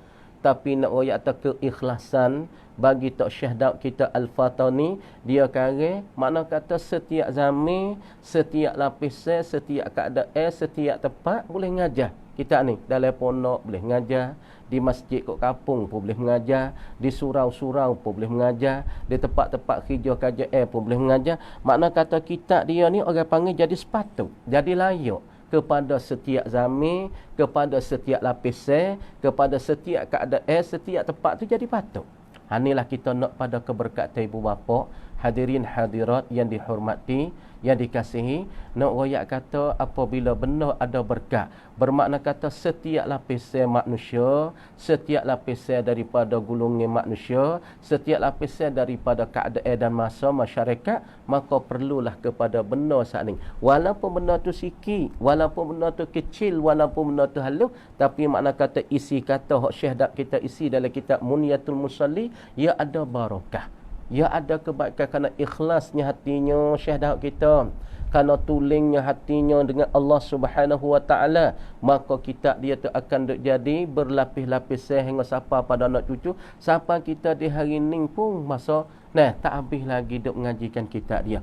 tapi nak royak tak keikhlasan bagi Tok Syahdat kita Al-Fatani, dia karang makna kata setiap zaman, setiap lapisan, setiap keadaan, setiap tempat boleh ngajar. Kita ni dalam pondok boleh mengajar, di masjid kat kampung pun boleh mengajar, di surau-surau pun boleh mengajar, di tempat-tempat kerja KJL pun boleh mengajar. Makna kata kita dia ni orang panggil jadi sepatut, jadi layak kepada setiap zaman, kepada setiap lapisan, kepada setiap keadaan, setiap tempat tu jadi patut. Inilah kita nak pada keberkatan ibu bapa, hadirin hadirat yang dihormati, yang dikasihi, nak royak kata apabila benar ada berkat, bermakna kata setiap lapisan manusia, setiap lapisan daripada golongan manusia, setiap lapisan daripada keadaan dan masa masyarakat, maka perlulah kepada benar saat ni. Walaupun benar tu sikit, walaupun benar tu kecil, walaupun benar tu halus, tapi makna kata isi kata hak syahdat kita isi dalam kitab Munyatul Musalli, ia ada barakah. Ya ada kebaikan kerana ikhlasnya hatinya syahdat kita, kerana tulingnya hatinya dengan Allah Subhanahu Wa Taala, maka kita dia tu akan jadi berlapis-lapis hingga sampai pada anak cucu, sampai kita di hari ni pun masa tak habis lagi duk mengajikan kita dia.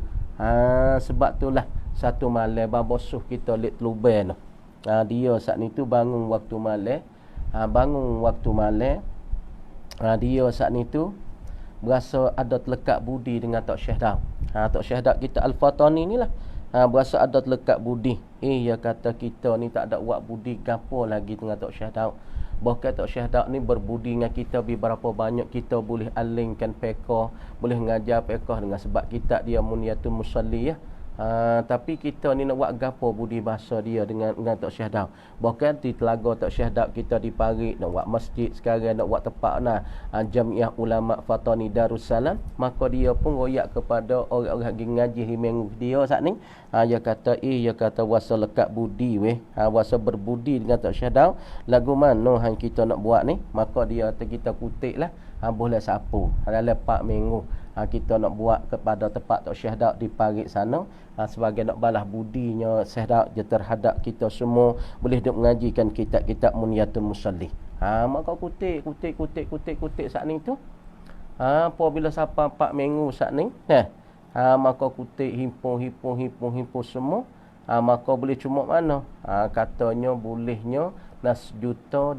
Sebab itulah satu malam babosuh kita lit luben. Dia saat ni tu bangun waktu malam, dia saat ni tu berasa ada terlekat budi dengan Tok Syahdat. Tok Syahdat kita Al-Fatani ni lah. Berasa ada terlekat budi. Ya kata kita ni tak ada buat budi gapo lagi dengan Tok Syahdat. Bahkan Tok Syahdat ni berbudi dengan kita beberapa banyak kita boleh alingkan fiqh, boleh mengajar fiqh dengan sebab kita dia Munyatul Musalli ya. Tapi kita ni nak buat gapo budi bahasa dia dengan Tok Syahdat. Bahkan di telaga Tok Syahdat kita di Parit nak buat masjid sekarang, nak buat tempat Jamiah Ulama Fatani Darussalam, maka dia pun royak kepada orang-orang pergi ngaji himeng dia saat ni. Dia kata wasa lekat budi wasa berbudi dengan Tok Syahdat. Lagu mana hang kita nak buat ni, maka dia kita kutiklah boleh sapu dalam 4 minggu. Kita nak buat kepada tempat Tok Syahdat di Parit sana, sebagai nak balas budinya Syahdat je terhadap kita semua, boleh duk mengajikan kitab-kitab Munyatul Musalli. Maka kutik saat ni tu. Apabila sampai 4 minggu saat ni, maka kutik himpun semua. Maka boleh cuma mana? Katanya bolehnya 1,200,000.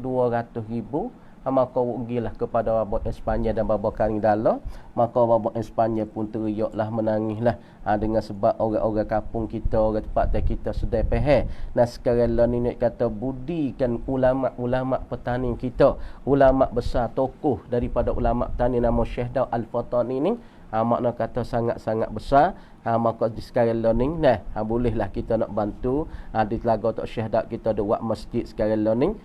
Maka rugilah kepada babak Espanyol dan babak Karingdala. Maka babak Espanyol pun teriaklah, menangislah dengan sebab orang-orang kampung kita, orang tempat kita sudah faham. Sekarang lah ni nak kata budikan ulama-ulama petani kita, ulama besar, tokoh daripada ulama petani nama Syahdat Al-Fatani ni, makna kata sangat-sangat besar. Maka di sekarang learning bolehlah kita nak bantu di telaga Tok Syahdat kita ada buat masjid sekarang learning,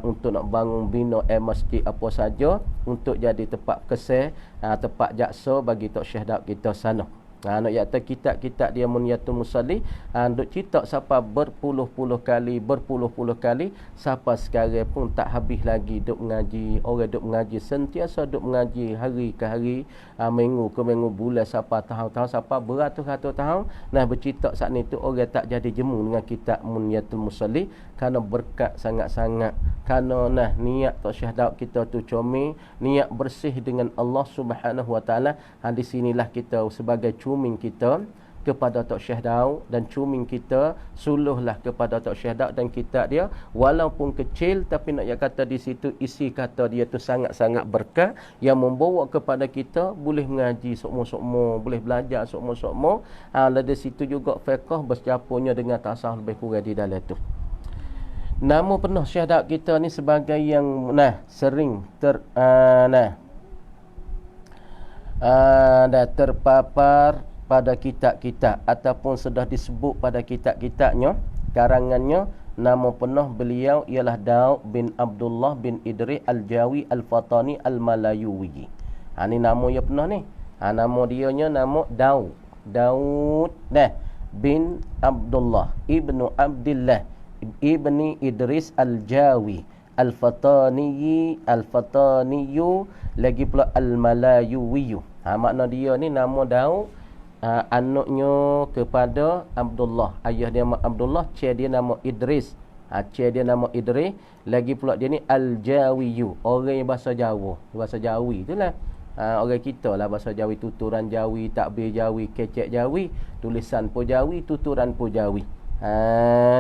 untuk nak bangun bina masjid apa saja untuk jadi tempat keseh, tempat jaksa bagi Tok Syahdat kita sana. Nak kata kitab-kitab dia Munyatul Musalli duk cerita sampai berpuluh-puluh kali sampai sekarang pun tak habis lagi duk mengaji. Orang duk mengaji sentiasa duk mengaji hari ke hari, minggu ke minggu, bulan sampai tahun-tahun, sampai beratus-ratus tahun. Bercerita saat ni tu orang tak jadi jemu dengan kitab Munyatul Musalli kerana berkat sangat-sangat, kerana niat Tok Syahdat kita tu comel, niat bersih dengan Allah Subhanahu Wa Taala. Di sinilah kita sebagai cuming kita kepada Tok Syahdat, dan cuming kita suluhlah kepada Tok Syahdat dan kitab dia, walaupun kecil tapi nak kata di situ isi kata dia tu sangat-sangat berkat yang membawa kepada kita boleh mengaji sokmo-sokmo, boleh belajar sokmo-sokmo. Dari situ juga fiqh bercampurnya dengan tasawuf lebih kurang di dalam tu. Nama penuh Syahdat kita ni sebagai yang sering terpapar pada kitab-kitab ataupun sudah disebut pada kitab-kitabnya, karangannya. Nama penuh beliau ialah Daud bin Abdullah bin Idris Al-Jawi Al-Fatani Al-Malayuwi. Ni nama dia penuh ni. Nama dia nama Daud bin Abdullah ibnu Abdillah ibni Idris Al-Jawi Al-Fataniyu lagi pula Al-Malayuwi. Makna dia ni nama Daud, anaknya kepada Abdullah. Ayah dia nama Abdullah, cik dia nama Idris. Lagi pula dia ni Al-Jawiyu, orang yang bahasa Jawa, bahasa Jawi itulah. Orang kita lah bahasa Jawi, tuturan Jawi, takbir Jawi, kecek Jawi, tulisan pun Jawi, tuturan pun Jawi.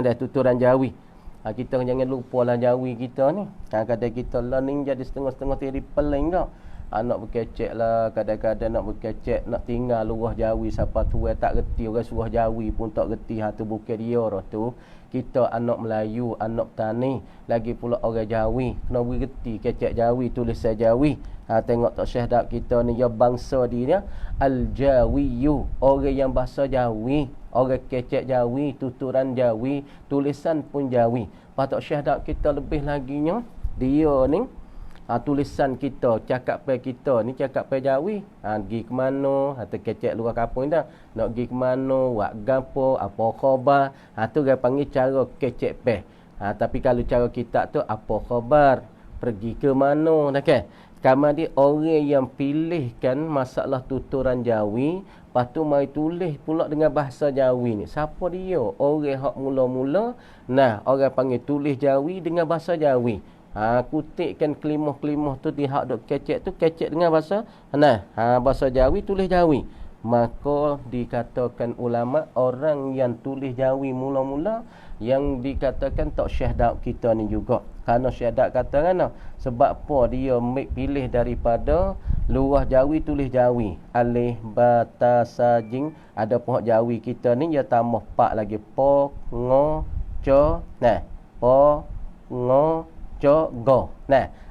Dah tuturan Jawi. Kita jangan lupa lah Jawi kita ni. Kadang kita learning jadi setengah-setengah triple lain kau. Nak berkecek lah, kadang-kadang nak berkecek, nak tinggal luah Jawi siapa tua tak reti, orang suruh Jawi pun tak reti, tu bukan dia orang tu. Kita anak Melayu, anak petani, lagi pula orang Jawi, kena berreti kecek Jawi, tulisan Jawi. Tengok Tok Syekh kita ni, ya bangsa dia Al-Jawiyu, orang yang bahasa Jawi, orang kecek Jawi, tuturan Jawi, tulisan pun Jawi. Tok Syekh kita lebih laginya, dia ni tulisan kita, cakap pai kita ni cakap pai Jawi. Pergi ke mana, atau kecek luar kampung dah. Nak pergi ke mana, buat gapo, apa khabar. Tu dia panggil cara kecek pai. Tapi kalau cara kita tu apa khabar, pergi ke mana, dah kan? Kemudian orang yang pilihkan masalah tuturan Jawi, lepas tu mari tulis pula dengan bahasa Jawi ni. Siapa dia? Orang hak mula-mula, orang panggil tulis Jawi dengan bahasa Jawi. Kutikkan kelimah-kelimah tu di hak dok kecek tu, kecek dengan bahasa bahasa Jawi, tulis Jawi. Maka dikatakan ulama, orang yang tulis Jawi mula-mula yang dikatakan Tok Syekh Daud kita ni juga. Kerana Syekh Daud kata kan, sebab apa dia pilih daripada luah Jawi tulis Jawi. Alif, ba, ta, sa, jing. Ada pun Jawi kita ni dia tambah pak lagi, po, ngo, co, po, ngo, co, go.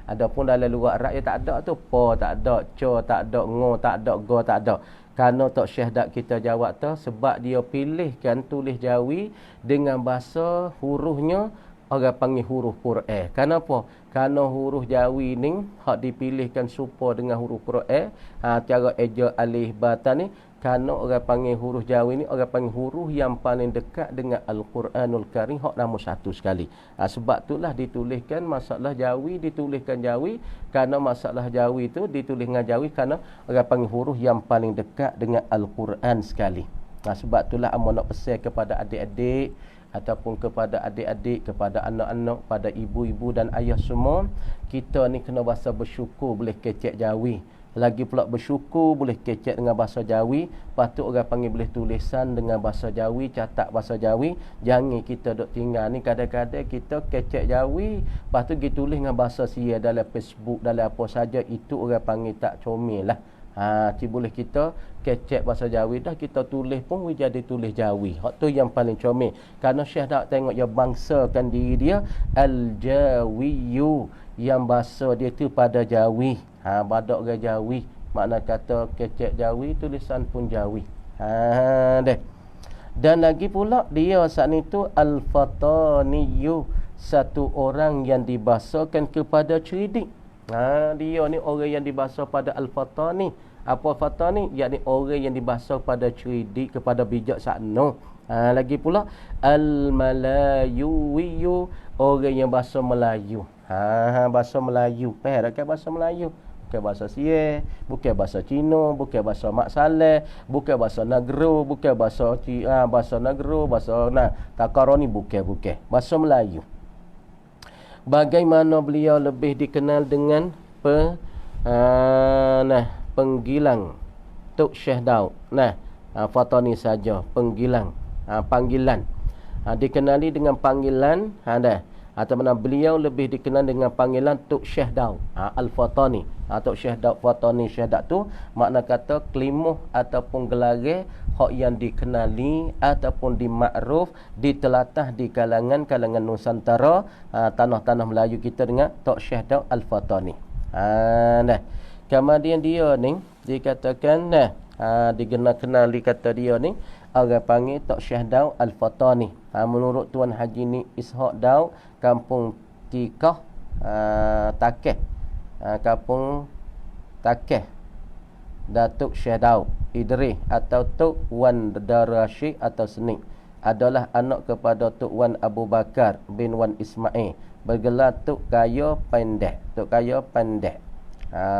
Adapun dalam luar Arab dia tak ada tu, po tak ada, co tak ada, ngo tak ada, go tak ada. Kerana Tok Syekh Dak kita jawab tu, sebab dia pilihkan tulis Jawi dengan bahasa hurufnya orang panggil huruf Quran. Kenapa? Kerana huruf Jawi ni hak dipilihkan serupa dengan huruf Quran. Cara eja alif ba ta ni, kerana orang panggil huruf Jawi ni orang panggil huruf yang paling dekat dengan Al-Quranul Karim, hak nombor satu sekali. Sebab itulah dituliskan masalah Jawi, dituliskan Jawi kerana masalah Jawi tu ditulis dengan Jawi kerana orang panggil huruf yang paling dekat dengan Al-Quran sekali. Sebab itulah amun nak pesan kepada adik-adik ataupun kepada adik-adik, kepada anak-anak, pada ibu-ibu dan ayah semua, kita ni kena bahasa bersyukur boleh kecek Jawi. Lagi pula bersyukur boleh kecek dengan bahasa Jawi. Patut orang panggil boleh tulisan dengan bahasa Jawi, catat bahasa Jawi. Jangan kita duk tinggal ni kadang-kadang kita kecek Jawi, lepas tu kita tulis dengan bahasa Sia dalam Facebook, dalam apa saja, itu orang panggil tak comel lah. Boleh kita kecek bahasa Jawi dah, kita tulis pun jadi tulis Jawi. Hak tu yang paling comel. Kerana Syekh dak tengok dia bangsakan diri dia Al-Jawiyu, yang bahasa dia tu pada Jawi. Badak orang Jawi, makna kata kecek Jawi, tulisan pun Jawi. Deh. Dan lagi pula dia saat ni tu Al-Fataniyu, satu orang yang dibahasakan kepada cerdik. Dia ni orang yang dibahasa pada Al-Fatani. Apa Fatani? Yakni orang yang dibahasa pada cerdik, kepada bijaksana. Lagi pula Al-Malayuwiyu, orang yang bahasa Melayu. Bahasa Melayu. Kan bahasa Melayu. Bukan bahasa Sia, bukan bahasa Cina, bukan bahasa Mak Saleh, bukan bahasa Negro, bukan bahasa bahasa Negro, bahasa Takaroni, bukan. Bahasa Melayu. Bagaimana beliau lebih dikenal dengan penggilang Tok Syekh Daud. Fatani saja, penggilang, panggilan. Dikenali dengan panggilan atau mana beliau lebih dikenal dengan panggilan Tok Syekh Daud Al-Fatani. Tok Syekh Daud Fatani, Syekh Daud tu makna kata kelimuh ataupun gelar hak yang dikenali ataupun dimakruf, ditelatah di kalangan Nusantara, tanah-tanah Melayu kita dengan Tok Syekh Daud Al-Fatani. Kemudian dia ni dikatakan dikenali kata dia ni orang panggil Tok Syekh Daud Al-Fatani. Menurut Tuan Haji ni Ishaq Daud, kampung Tikah, Takeh, kampung Takeh, Datuk Syekh Daud Idris atau Tok Wan Darashid atau Senik, adalah anak kepada Tok Wan Abu Bakar bin Wan Ismail, bergelar Tok Kaya Pendek. Tok Kaya Pendek.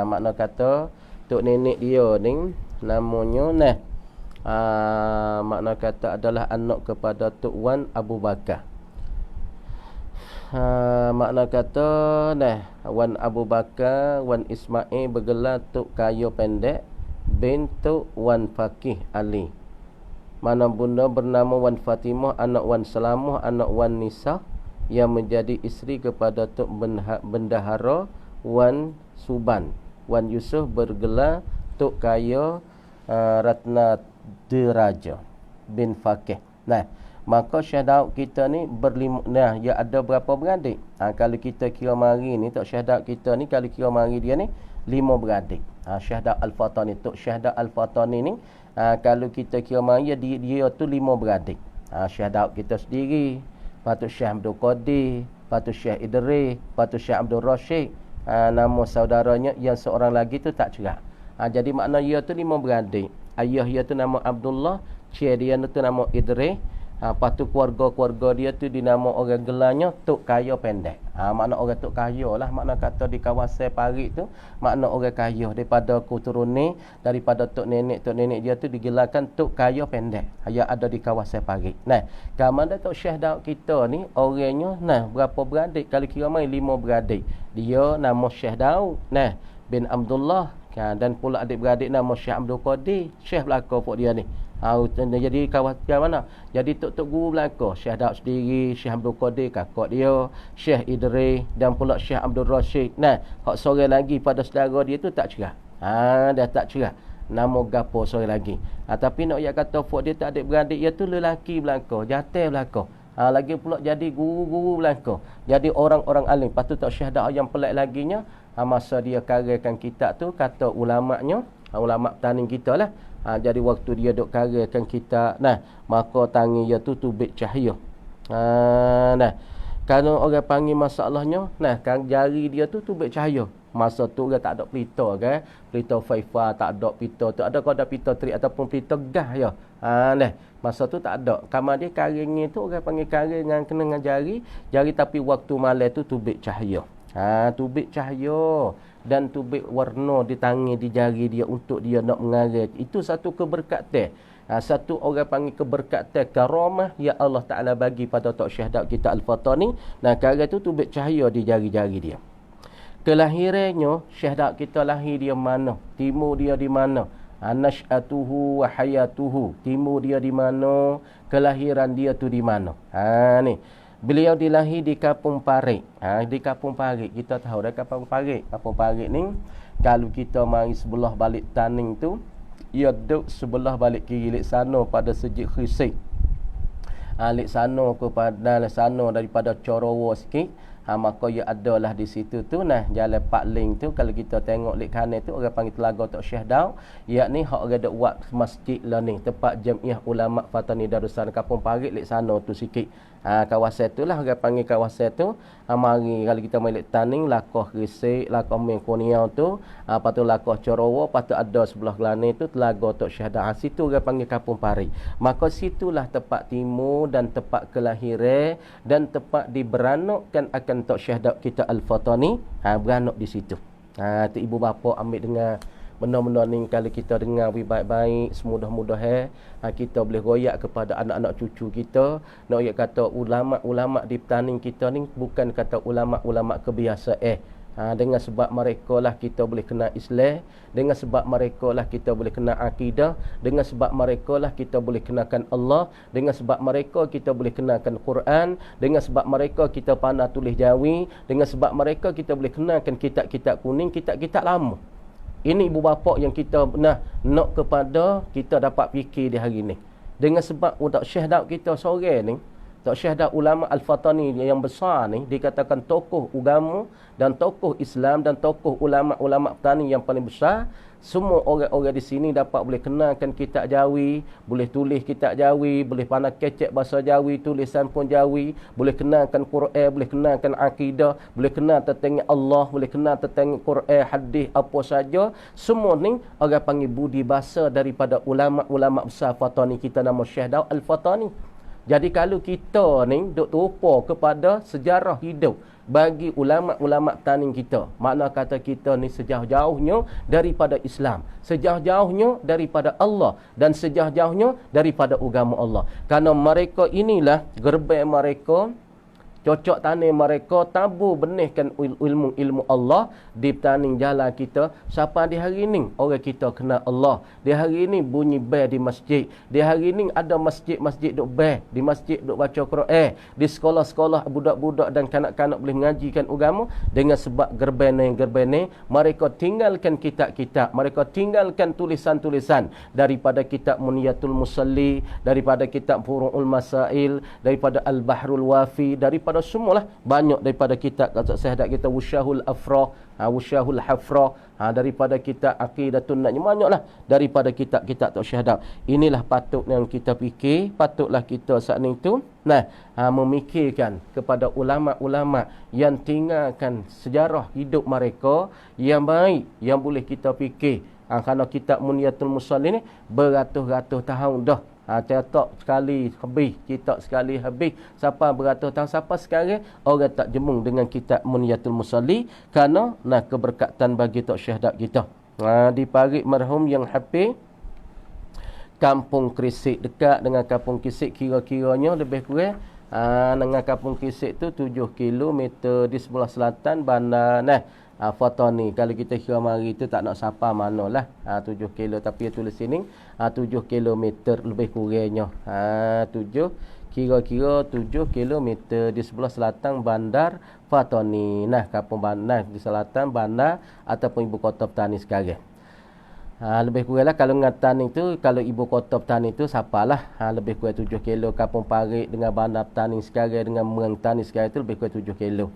Makna kata tok nenek dia ni namanya makna kata adalah anak kepada Tok Wan Abu Bakar. Makna kata Wan Abu Bakar Wan Ismail bergelar Tok Kaya Pendek bin Tok Wan Fakih Ali. Mana bunda bernama Wan Fatimah, anak Wan Salamah, anak Wan Nisa, yang menjadi isteri kepada Tok Bendahara Wan Suban. Wan Yusof bergelar Tok Kaya Ratna Deraja bin Fakih. Nah, maka Syekh Daud kita ni berlima. Nah, dia ada berapa beradik? Kalau kita kira mari ni Tok Syekh Daud kita ni, kalau kira mari dia ni 5 beradik. Syekh Daud Al-Fatani, Tok Syekh Daud Al-Fatani ni kalau kita kira mari dia tu 5 beradik. Syekh Daud kita sendiri, Patuk Syekh Abdul Qadir, Patuk Syekh Idris, Patuk Syekh Abdul Rashid. Nama saudaranya yang seorang lagi tu tak cerah. Jadi makna dia tu 5 beradik. Ayah dia tu nama Abdullah, cik dia tu nama Idris. Lepas tu keluarga-keluarga dia tu dinama orang gelarnya Tok Kaya Pendek. Makna orang Tok Kaya lah. Makna kata di kawasan Parit tu, makna orang kaya. Daripada keturunan, daripada Tok Nenek dia tu digelarkan Tok Kaya Pendek. Yang ada di kawasan Parit. Nah, gambar Tok Syekh Daud kita ni, orangnya, nah, berapa beradik? Kalau kira main 5 beradik. Dia nama Syekh Daud, nah, bin Abdullah. Dan pula adik-beradik nama Syekh Abdul Qadir. Syekh belaka pok dia ni. Jadi kawasan mana? Jadi tok-tok guru belaka. Syekh Daud sendiri, Syekh Abdul Qadir kakak dia, Syekh Idris dan pula Syekh Abdul Rashid. Nah, hak sore lagi pada saudara dia tu tak cerah. Dah tak cerah. Nama gapo sore lagi. Tapi nak dia kata pok dia tak adik-beradik dia tu lelaki belaka, jantan belaka. Lagi pula jadi guru-guru belaka. Jadi orang-orang alim. Lepas tu Tok Syekh Daud yang pelik laginya, masa dia karyakan kitab tu, kata ulama'nya, ulama' petani kita lah. Jadi waktu dia duk karyakan kitab, nah, maka tangan dia tu tubik cahaya. Nah, kalau orang panggil masalahnya, nah, kan jari dia tu tubik cahaya. Masa tu dia tak ada pelita kan, pelita faifa tak ada, pelita tu ada, kalau ada pelita trik ataupun pelita gas ya. Nah, masa tu tak ada. Kamar dia karingnya tu orang panggil karing dengan kena dengan jari tapi waktu malam tu tubik cahaya. Tubik cahaya dan tubik warna di tangan, di jari dia untuk dia nak mengalir. Itu satu keberkatan. Satu orang panggil keberkatan karamah yang Allah Ta'ala bagi pada Tok Syekh Daud kita Al-Fatani. Nah, karya tu tubik cahaya di jari-jari dia. Kelahirannya, Syekh Daud kita lahir dia mana? Timur dia di mana? Nash'atuhu wa hayatuhu. Timur dia di mana? Kelahiran dia tu di mana? Ni. Beliau dilahir di Kampung Parit. Di Kampung Parit. Kita tahu dah Kampung Parit. Kampung Parit ni, kalau kita mari sebelah balik Taning tu, ia duduk sebelah balik kiri lek sana pada Sejid Khisik. Lek sana kepada sana daripada Corowo sikit. Maka ia adalah di situ tu, nah, jalan Pak Ling tu, kalau kita tengok lek kanan tu orang panggil Telaga Tok Syekh Daud, yakni hak orang dak buat masjid lah ni, tempat Jamiah Ulama Fatani Darussalam Kampung Parit lek sana tu sikit. Kawasan tu lah orang panggil kawasan tu. Mari kalau kita mai lek Taning, Lakoh Gresik, Lakoh Mengkoniau tu, lepas tu Lakoh Corowo, lepas tu ada sebelah gelane tu Telaga Tok Syekh Daud. Situ orang panggil Kampung Parit. Maka situlah tempat timur dan tempat kelahiran dan tempat diberanakkan akan Tok Syekh Daud kita Al-Fatani. Beranak di situ. Tu ibu bapa ambil dengar benda-benda ni, kalau kita dengar baik-baik, semudah-mudah kita boleh royak kepada anak-anak cucu kita. Nak royak kata ulama-ulama di Petaning kita ni bukan kata ulama-ulama kebiasaan. Dengan sebab mereka lah kita boleh kenal Islam, dengan sebab mereka lah kita boleh kenal akidah, dengan sebab mereka lah kita boleh kenalkan Allah, dengan sebab mereka kita boleh kenalkan Quran, dengan sebab mereka kita pandai tulis Jawi, dengan sebab mereka kita boleh kenalkan kitab-kitab kuning, kitab-kitab lama. Ini ibu bapa yang kita nak kepada kita dapat fikir di hari ni. Dengan sebab Tok Syekh Daud kita sore ni, Tok Syekh Daud ulama Al-Fatani yang besar ni, dikatakan tokoh agama dan tokoh Islam dan tokoh ulama-ulama petani yang paling besar. Semua orang-orang di sini dapat boleh kenalkan kitab Jawi, boleh tulis kitab Jawi, boleh pandai kecek bahasa Jawi, tulisan pun Jawi, boleh kenalkan Quran, boleh kenalkan akidah, boleh kenal tentang Allah, boleh kenal tentang Quran, hadis, apa saja. Semua ni orang panggil budi bahasa daripada ulama-ulama besar Fatani kita nama Syekh Daud Al-Fatani. Jadi kalau kita ni duk terupa kepada sejarah hidup bagi ulama-ulama petani kita, makna kata kita ni sejauh-jauhnya daripada Islam, sejauh-jauhnya daripada Allah dan sejauh-jauhnya daripada agama Allah. Kerana mereka inilah gerbang mereka cocok tanam mereka, tabur benihkan ilmu Allah di taning jalan kita. Siapa di hari ini orang kita kenal Allah, di hari ini bunyi bel di masjid, di hari ini ada masjid duk bel, di masjid duk baca Quran, di sekolah-sekolah budak-budak dan kanak-kanak boleh mengajikan agama, dengan sebab gerbene mereka tinggalkan kitab-kitab, mereka tinggalkan tulisan-tulisan daripada kitab Muniyatul Musalli, daripada kitab Furu'ul Masail, daripada Al-Bahrul Wafi, daripada semualah banyak daripada kitab kata syahadat kita Wusyahul Afra, Wusyahul Hafra, daripada kitab Aqidatun Najm, banyaklah daripada kitab-kitab tak syahadat. Inilah patut yang kita fikir, patutlah kita saat ni tu memikirkan kepada ulama-ulama yang tinggalkan sejarah hidup mereka yang baik, yang boleh kita fikir. Kerana kitab Muniyatul Musalli ni beratus-ratus tahun dah. Cetak sekali habis, cetak sekali habis. Siapa beratus tahun, siapa sekarang orang tak jemung dengan kitab Muniyatul Musalli, kerana keberkatan bagi tok syahadat kita. Di Parit marhum yang hafiz Kampung Krisik, dekat dengan Kampung Krisik, kira-kiranya lebih kurang dengan Kampung Krisik tu 7 km di sebelah selatan bandar foto ni. Kalau kita kira mari tu tak nak siapa manalah 7 kilo, tapi dia tulis sini 7 kilometer lebih kurangnya. 7 kira-kira 7 kilometer di sebelah selatan bandar Fatoni. Kampung bandar di selatan bandar ataupun ibu kota petani sekarang. Lebih kuranglah kalau ngatan itu, kalau ibu kota petani itu siapalah, lebih kurang 7 kilo. Kampung Parit dengan bandar petani sekarang dengan Merang Tani sekarang itu lebih kurang 7 kilo.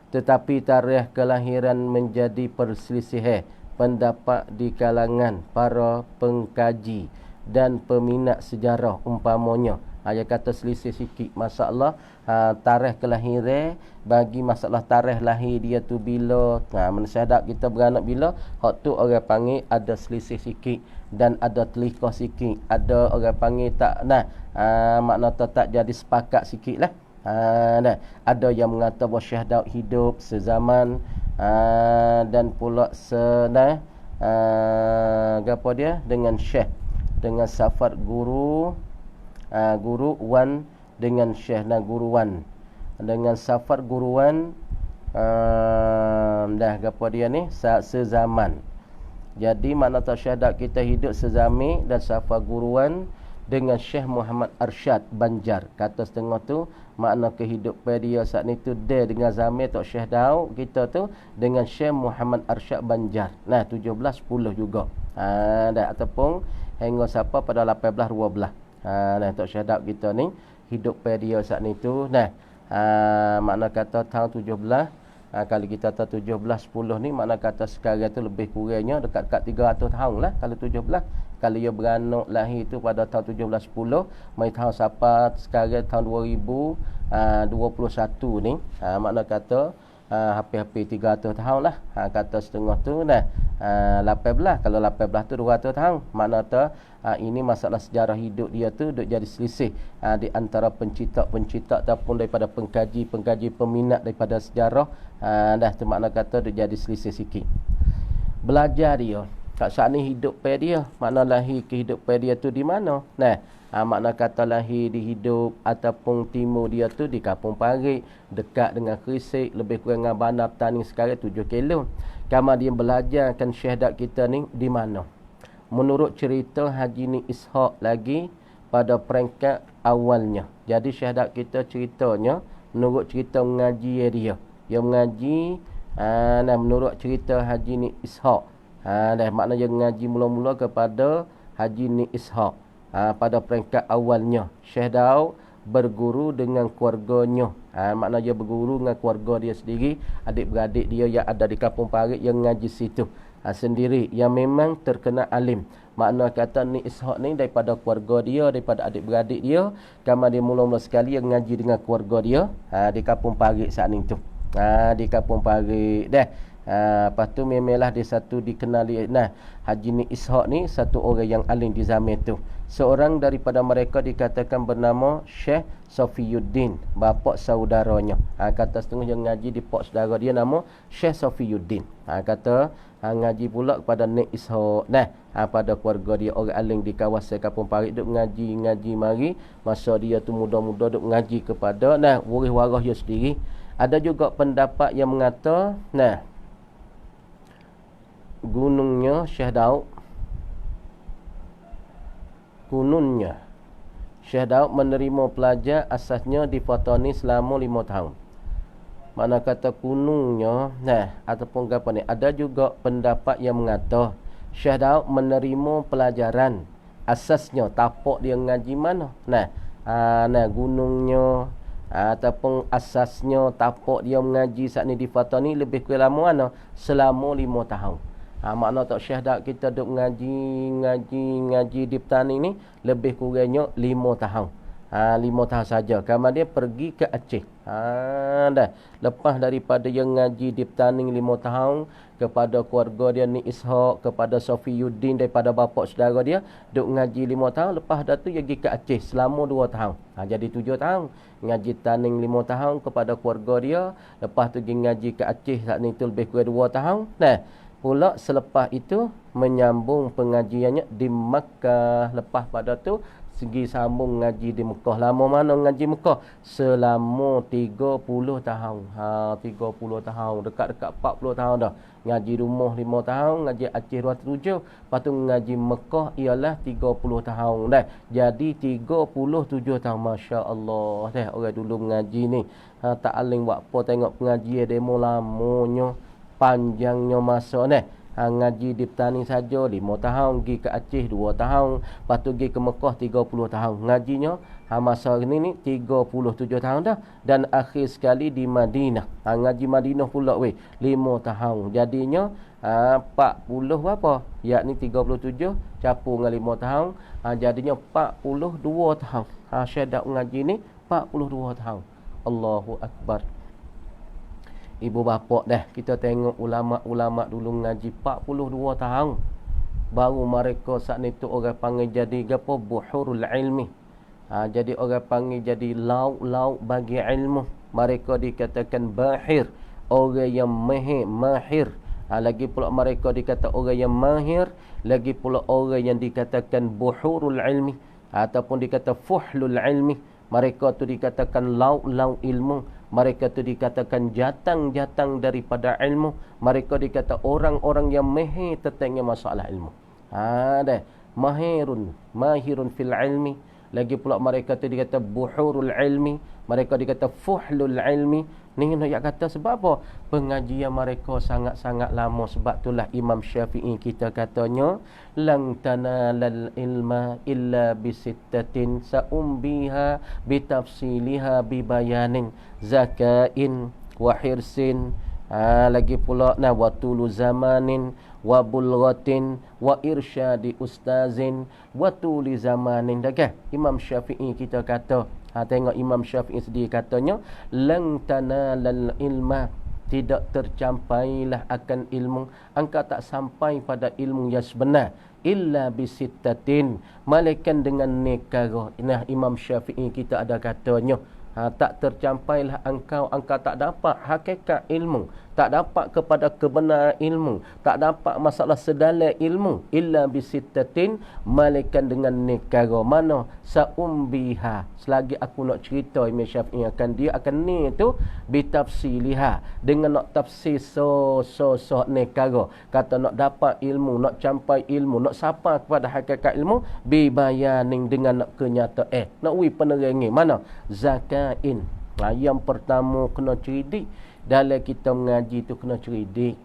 Tetapi tarikh kelahiran menjadi perselisihan pendapat di kalangan para pengkaji dan peminat sejarah. Umpamanya dia kata selisih sikit masalah tarikh kelahiran, bagi masalah tarikh lahir dia tu bila, mana syahadat kita beranak bila, hak tu orang panggil ada selisih sikit dan ada telikah sikit, ada orang panggil tak makna tak jadi sepakat sikit lah. Ada yang mengata bahawa syahadat hidup sezaman dan pula apa dia dengan syekh, dengan safar guru wan dengan syekh guruan, dengan safar guruan apa dia ni sezaman. Jadi makna syahadat kita hidup sezami dan safar guruan dengan Syekh Muhammad Arsyad Banjar. Kata setengah tu makna kehidupan dia saat ni tu dia dengan zaman Tok Syekh Daud kita tu dengan Syekh Muhammad Arsyad Banjar. 1710 juga. Ataupun hingga siapa pada 1812. Tok Syekh Daud kita ni hidup dia saat ni tu makna kata tahun 17 kalau kita tahu 1710 ni makna kata sekarang tu lebih kurangnya dekat-dekat 300 tahun lah. Kalau 17, kalau ia beranak lahir tu pada tahun 1710, mai tahun siapa sekarang tahun 2021 ni, makna kata hampir-hampir 300 tahun lah. Kata setengah tu 18, kalau 18 tu 200 tahun. Makna tu ini masalah sejarah hidup dia tu duk jadi selisih di antara pencipta-pencipta ataupun daripada pengkaji peminat daripada sejarah. Tu makna kata duk jadi selisih sikit. Belajar dia kat saat ni hidup dia, makna lahir kehidupan dia tu di mana? Makna kata lahir di hidup ataupun timur dia tu di Kampung Parit, dekat dengan Krisik, lebih kurang dengan bandar petani sekarang 7 kilo. Kamar dia belajarkan syahadat kita ni di mana? Menurut cerita Haji Ni Ishaq lagi pada peringkat awalnya. Jadi syahadat kita ceritanya menurut cerita mengaji dia. Yang mengaji menurut cerita Haji Ni Ishaq. Maknanya dia mengaji mula-mula kepada Haji Ni Ishaq. Pada peringkat awalnya Syekh Daud berguru dengan keluarganya. Maknanya dia berguru dengan keluarga dia sendiri, adik-beradik dia yang ada di Kampung Parit yang mengaji situ sendiri, yang memang terkenal alim. Makna kata Ni Ishaq ni daripada keluarga dia, daripada adik-beradik dia, kamar dia mula-mula sekali yang mengaji dengan keluarga dia di Kampung Parit saat ni tu. Di Kampung Parit lepas tu memanglah dia satu dikenali. Haji Ni Ishaq ni satu orang yang alim di zaman tu. Seorang daripada mereka dikatakan bernama Syekh Safiyuddin, bapa saudaranya. Kata setengah yang ngaji di pak saudara dia nama Syekh Safiyuddin. Kata ngaji pula kepada Nek Ishak. Nah, pada keluarga dia orang alim di kawasan Kampung Parit duk ngaji mari masa dia tu muda-muda duk ngaji kepada waris-waris dia sendiri. Ada juga pendapat yang mengata gunungnya Syekh Daud menerima pelajar asasnya di Fatani selama 5 tahun. Mana kata gunungnya ataupun apa ni, ada juga pendapat yang mengata Syekh Daud menerima pelajaran asasnya tapak dia ngaji mana gunungnya ataupun asasnya tapak dia mengaji saat ni di Fatani lebih kurang lama mana selama 5 tahun. Makna tak Syekh Daud kita duk ngaji di petani ni lebih kurangnya 5 tahun. 5 tahun saja. Kamu dia pergi ke Aceh. Dah. Lepas daripada yang ngaji di petani 5 tahun kepada keluarga dia ni Ishak, kepada Sofiyuddin daripada bapa saudara dia, duk ngaji 5 tahun, lepas dah tu dia pergi ke Aceh selama 2 tahun. Jadi 7 tahun. Ngaji taning 5 tahun kepada keluarga dia, lepas tu pergi ngaji ke Aceh saat ni tu lebih kurang 2 tahun. Pula selepas itu menyambung pengajiannya di Makkah. Lepas pada tu segi sambung ngaji di Mekah. Lama mana ngaji Mekah? Selama 30 tahun. 30 tahun. Dekat-dekat 40 tahun dah. Ngaji rumah 5 tahun. Ngaji Aceh 27. Lepas tu ngaji Mekah ialah 30 tahun dah. Jadi 37 tahun. Masya Allah. Orang dulu mengaji ni. Tak aling buat apa tengok pengajian demo lamanya. Panjangnya masa ngaji di petani saja 5 tahun, pergi ke Aceh 2 tahun, lepas tu pergi ke Mekah 30 tahun. Ngajinya masa ni 37 tahun dah, dan akhir sekali di Madinah. Ngaji Madinah pula 5 tahun. Jadinya 40 berapa? Yakni 37 campur dengan 5 tahun, jadinya 42 tahun. Syekh Daud ngaji ni 42 tahun. Allahu Akbar. Ibu bapa dah, kita tengok ulama-ulama dulu ngaji 42 tahun. Baru mereka saat ni tu orang panggil jadi apa? Buhurul ilmi. Jadi orang panggil jadi lauk-lauk bagi ilmu. Mereka dikatakan bahir, orang yang mahir. Lagi pula mereka dikata orang yang mahir, lagi pula orang yang dikatakan buhurul ilmi ataupun dikata fuhlul ilmi. Mereka tu dikatakan lauk-lauk ilmu. Mereka tu dikatakan jatang-jatang daripada ilmu. Mereka dikata orang-orang yang mahir tentang masalah ilmu. Dah. Mahirun fil ilmi. Lagi pula mereka tu dikata buhurul ilmi. Mereka dikata fuhlul ilmi. Ni nak kata sebab apa? Pengajian mereka sangat-sangat lama. Sebab itulah Imam Syafi'i kita katanya, lang tanalal ilma illa bisittatin saumbiha bitafsiliha bibayanin zakain wa hirsin. Lagi pula wa tulu zamanin wa bulghatin wa irsyadi ustazin wa tuli zamanin. Dah Imam Syafi'i kita kata, tengok Imam Syafi'i sendiri katanya, lang tanalal ilma, tidak tercampailah akan ilmu, engkau tak sampai pada ilmu yang sebenar, illa bisittatin, malaikan dengan nekara. Imam Syafi'i kita ada katanya, tak tercampailah engkau tak dapat hakikat ilmu, tak dapat kepada kebenaran ilmu, tak dapat masalah sedalam ilmu, illa bisittatin, malaikan dengan nekara. Mana? Saumbiha, selagi aku nak cerita Imam Syafi'i akan dia akan ni tu bitafsiliha, dengan nak tafsir so nekara. Kata nak dapat ilmu, nak campai ilmu, nak sapa kepada hakikat ilmu, bibayaning, dengan nak kenyataan, nak penerangi. Mana? Zakain. Yang pertama kena cerdik. Dalam kita mengaji tu kena cerdik.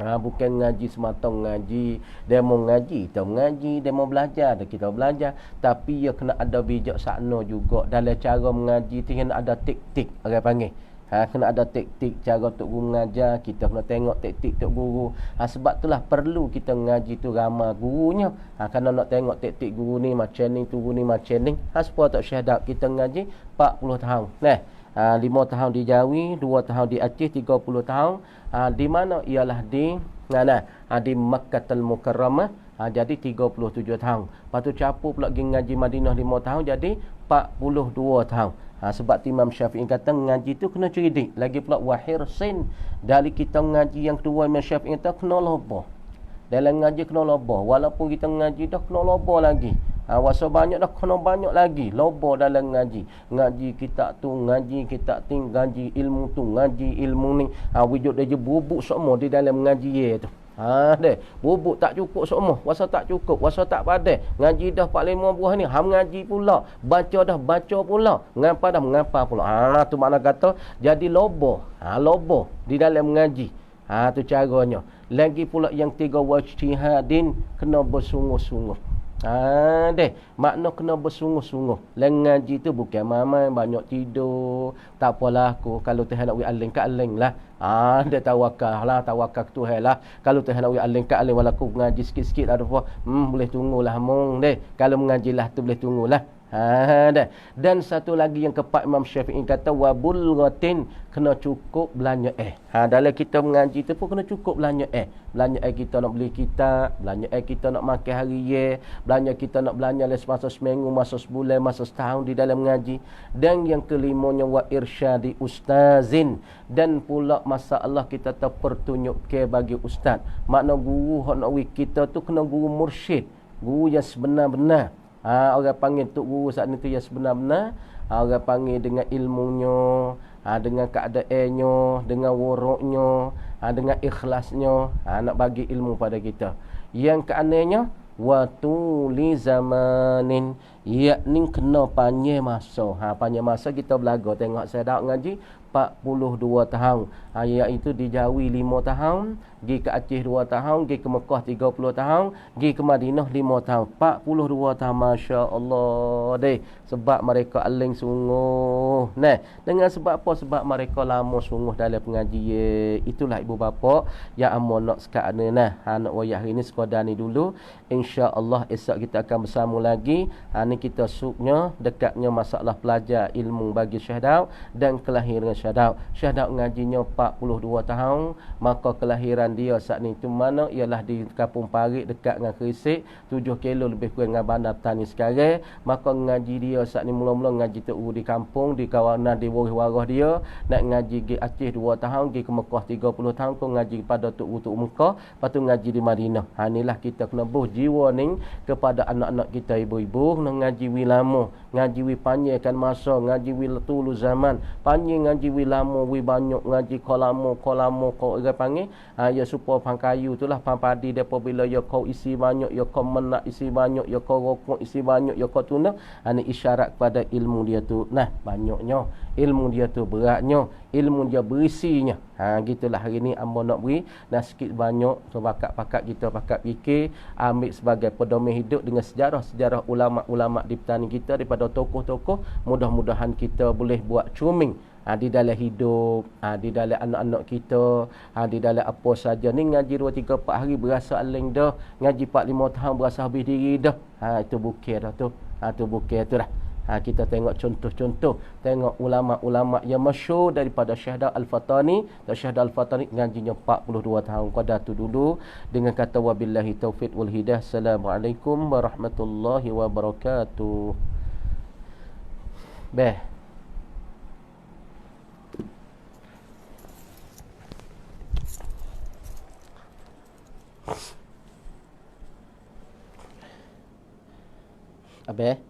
Bukan ngaji semata ngaji. Demo ngaji, kita mengaji. Demo belajar, kita belajar. Tapi ya kena ada bijaksana juga. Dalam cara mengaji tu kena ada taktik, orang panggil. Kena ada taktik cara tok guru mengajar. Kita kena tengok taktik tok guru. Sebab itulah perlu kita mengaji tu ramai gurunya. Kerana nak tengok taktik guru ni macam ni, tu guru ni macam ni. Supaya tak syahadat kita mengaji 40 tahun. 5 tahun di Jawi, 2 tahun di Aceh, 30 tahun. Di mana? Ialah di Makkahul Mukarramah. Jadi 37 tahun. Lepas tu capur pula pergi ngaji Madinah 5 tahun, jadi 42 tahun. Sebab Imam Syafi'i kata ngaji tu kena cerdik. Lagi pula wahir sin. Dari kita ngaji yang kedua, Imam Syafi'i kata kena loba. Dalam ngaji kena loba. Walaupun kita ngaji dah kena loba lagi. Wasa banyak dah kena banyak lagi. Loba dalam ngaji. Ngaji kitab tu, ngaji kitab ting, ngaji ilmu tu, ngaji ilmu ni. Wujud dia je bubuk semua di dalam ngaji ye tu. Deh, bubuk tak cukup semua. Wasa tak cukup, wasa tak padai. Ngaji dah 4-5 buah ni, ngaji pula. Baca dah baca pula. Ngapa dah mengapa pula. Tu makna kata jadi lobo. Lobo di dalam ngaji. Tu caranya. Lagi pula yang 3 wajtihadin, kena bersungguh-sungguh. Deh, makna kena bersungguh-sungguh. Lang ngaji tu bukan mamai banyak tidur. Tak apalah aku kalau Tuhan nak wi aling ka aling lah. Dia tawakal lah, tawakal ke Tuhan lah. Kalau Tuhan nak wi aling ka aling walaku ngaji sikit-sikit ada apa. Boleh tunggulah mung deh. Kalau mengajilah tu boleh tunggulah. Dah. Dan satu lagi yang keempat Imam Syafi'i kata wabulghatin, kena cukup belanja dalam kita mengaji tu pun kena cukup belanja belanja kita nak beli kitab, belanja kita nak makan hari belanja kita nak belanja masa seminggu, masa sebulan, masa setahun di dalam mengaji. Dan yang kelimanya wa irsyadi ustazin, dan pula masalah kita terpertunjuk ke bagi ustaz. Makna guru hak nak kita tu kena guru mursyid, guru yang sebenar-benar. Orang panggil tok guru saat ni tu yang sebenar-benar. Orang panggil dengan ilmunya, dengan keadaannya, dengan waroknya, dengan ikhlasnya, nak bagi ilmu pada kita. Yang keanehnya watu li zamanin, yakni kena panjang masa. Panjang masa kita belajar tengok saya dak ngaji 42 tahun. Iaitu di Jawi 5 tahun, pergi ke Aceh 2 tahun, pergi ke Mekah 30 tahun, pergi ke Madinah 5 tahun. 42 tahun, masya-Allah deh. Sebab mereka aling sungguh. Dengan sebab apa? Sebab mereka lama sungguh dalam pengajian. Itulah ibu bapa yang amo nak sekarang nak wayah hari ni sekadar ni dulu. Insya-Allah esok kita akan bersama lagi. Ni kita suknya dekatnya masalah pelajar ilmu bagi Syahdaud dan kelahiran Syahdaud. Syahdaud ngajinya 42 tahun, maka kelahiran dia saat ni tu mana ialah di Kampung Parit dekat dengan Kerisik, 7 kilo lebih kurang dengan Bandar Petani sekarang. Maka ngaji dia saat ni mula-mula ngaji tu di kampung, di kawanan, di waris-waris dia. Nak ngaji di Aceh 2 tahun, pergi ke Mekah 30 tahun, kau ngaji pada Tok Mekah, lepas tu ngaji di Madinah. Inilah kita kena buh jiwa ni kepada anak-anak kita, ibu-ibu, nak ngaji wi lama, ngaji wi panjangkan masa, ngaji wi tulu zaman, panjang ngaji wi lama, wi banyak ngaji kolamo kau orang panggil ya supaya pangkayu itulah padi depa bila ya kau isi banyak, ya kau menak isi banyak, ya kau rokok isi banyak, ya kau tuna. Ini isyarat kepada ilmu dia tu banyaknya, ilmu dia tu beratnya, ilmu dia berisinya. Gitulah hari ni amba nak beri dan sikit banyak pakat kita pakat fikir, ambil sebagai pedoman hidup dengan sejarah ulama-ulama di petani kita, daripada tokoh-tokoh. Mudah-mudahan kita boleh buat cermin di dalam hidup, di dalam anak-anak kita, di dalam apa saja. Ni ngaji 2, 3, 4 hari berasa aling dah, ngaji 4, 5 tahun berasa habis diri dah. Itu bukit dah tu. Tu bukit tu dah. Kita tengok contoh-contoh, tengok ulama-ulama yang masyhur daripada Syahdaud Al-Fatani. Syahdaud Al-Fatani ngajinya 42 tahun. Qadar tu dulu dengan kata wabillahi taufiq wal hidayah. Assalamualaikum warahmatullahi wabarakatuh. Abeh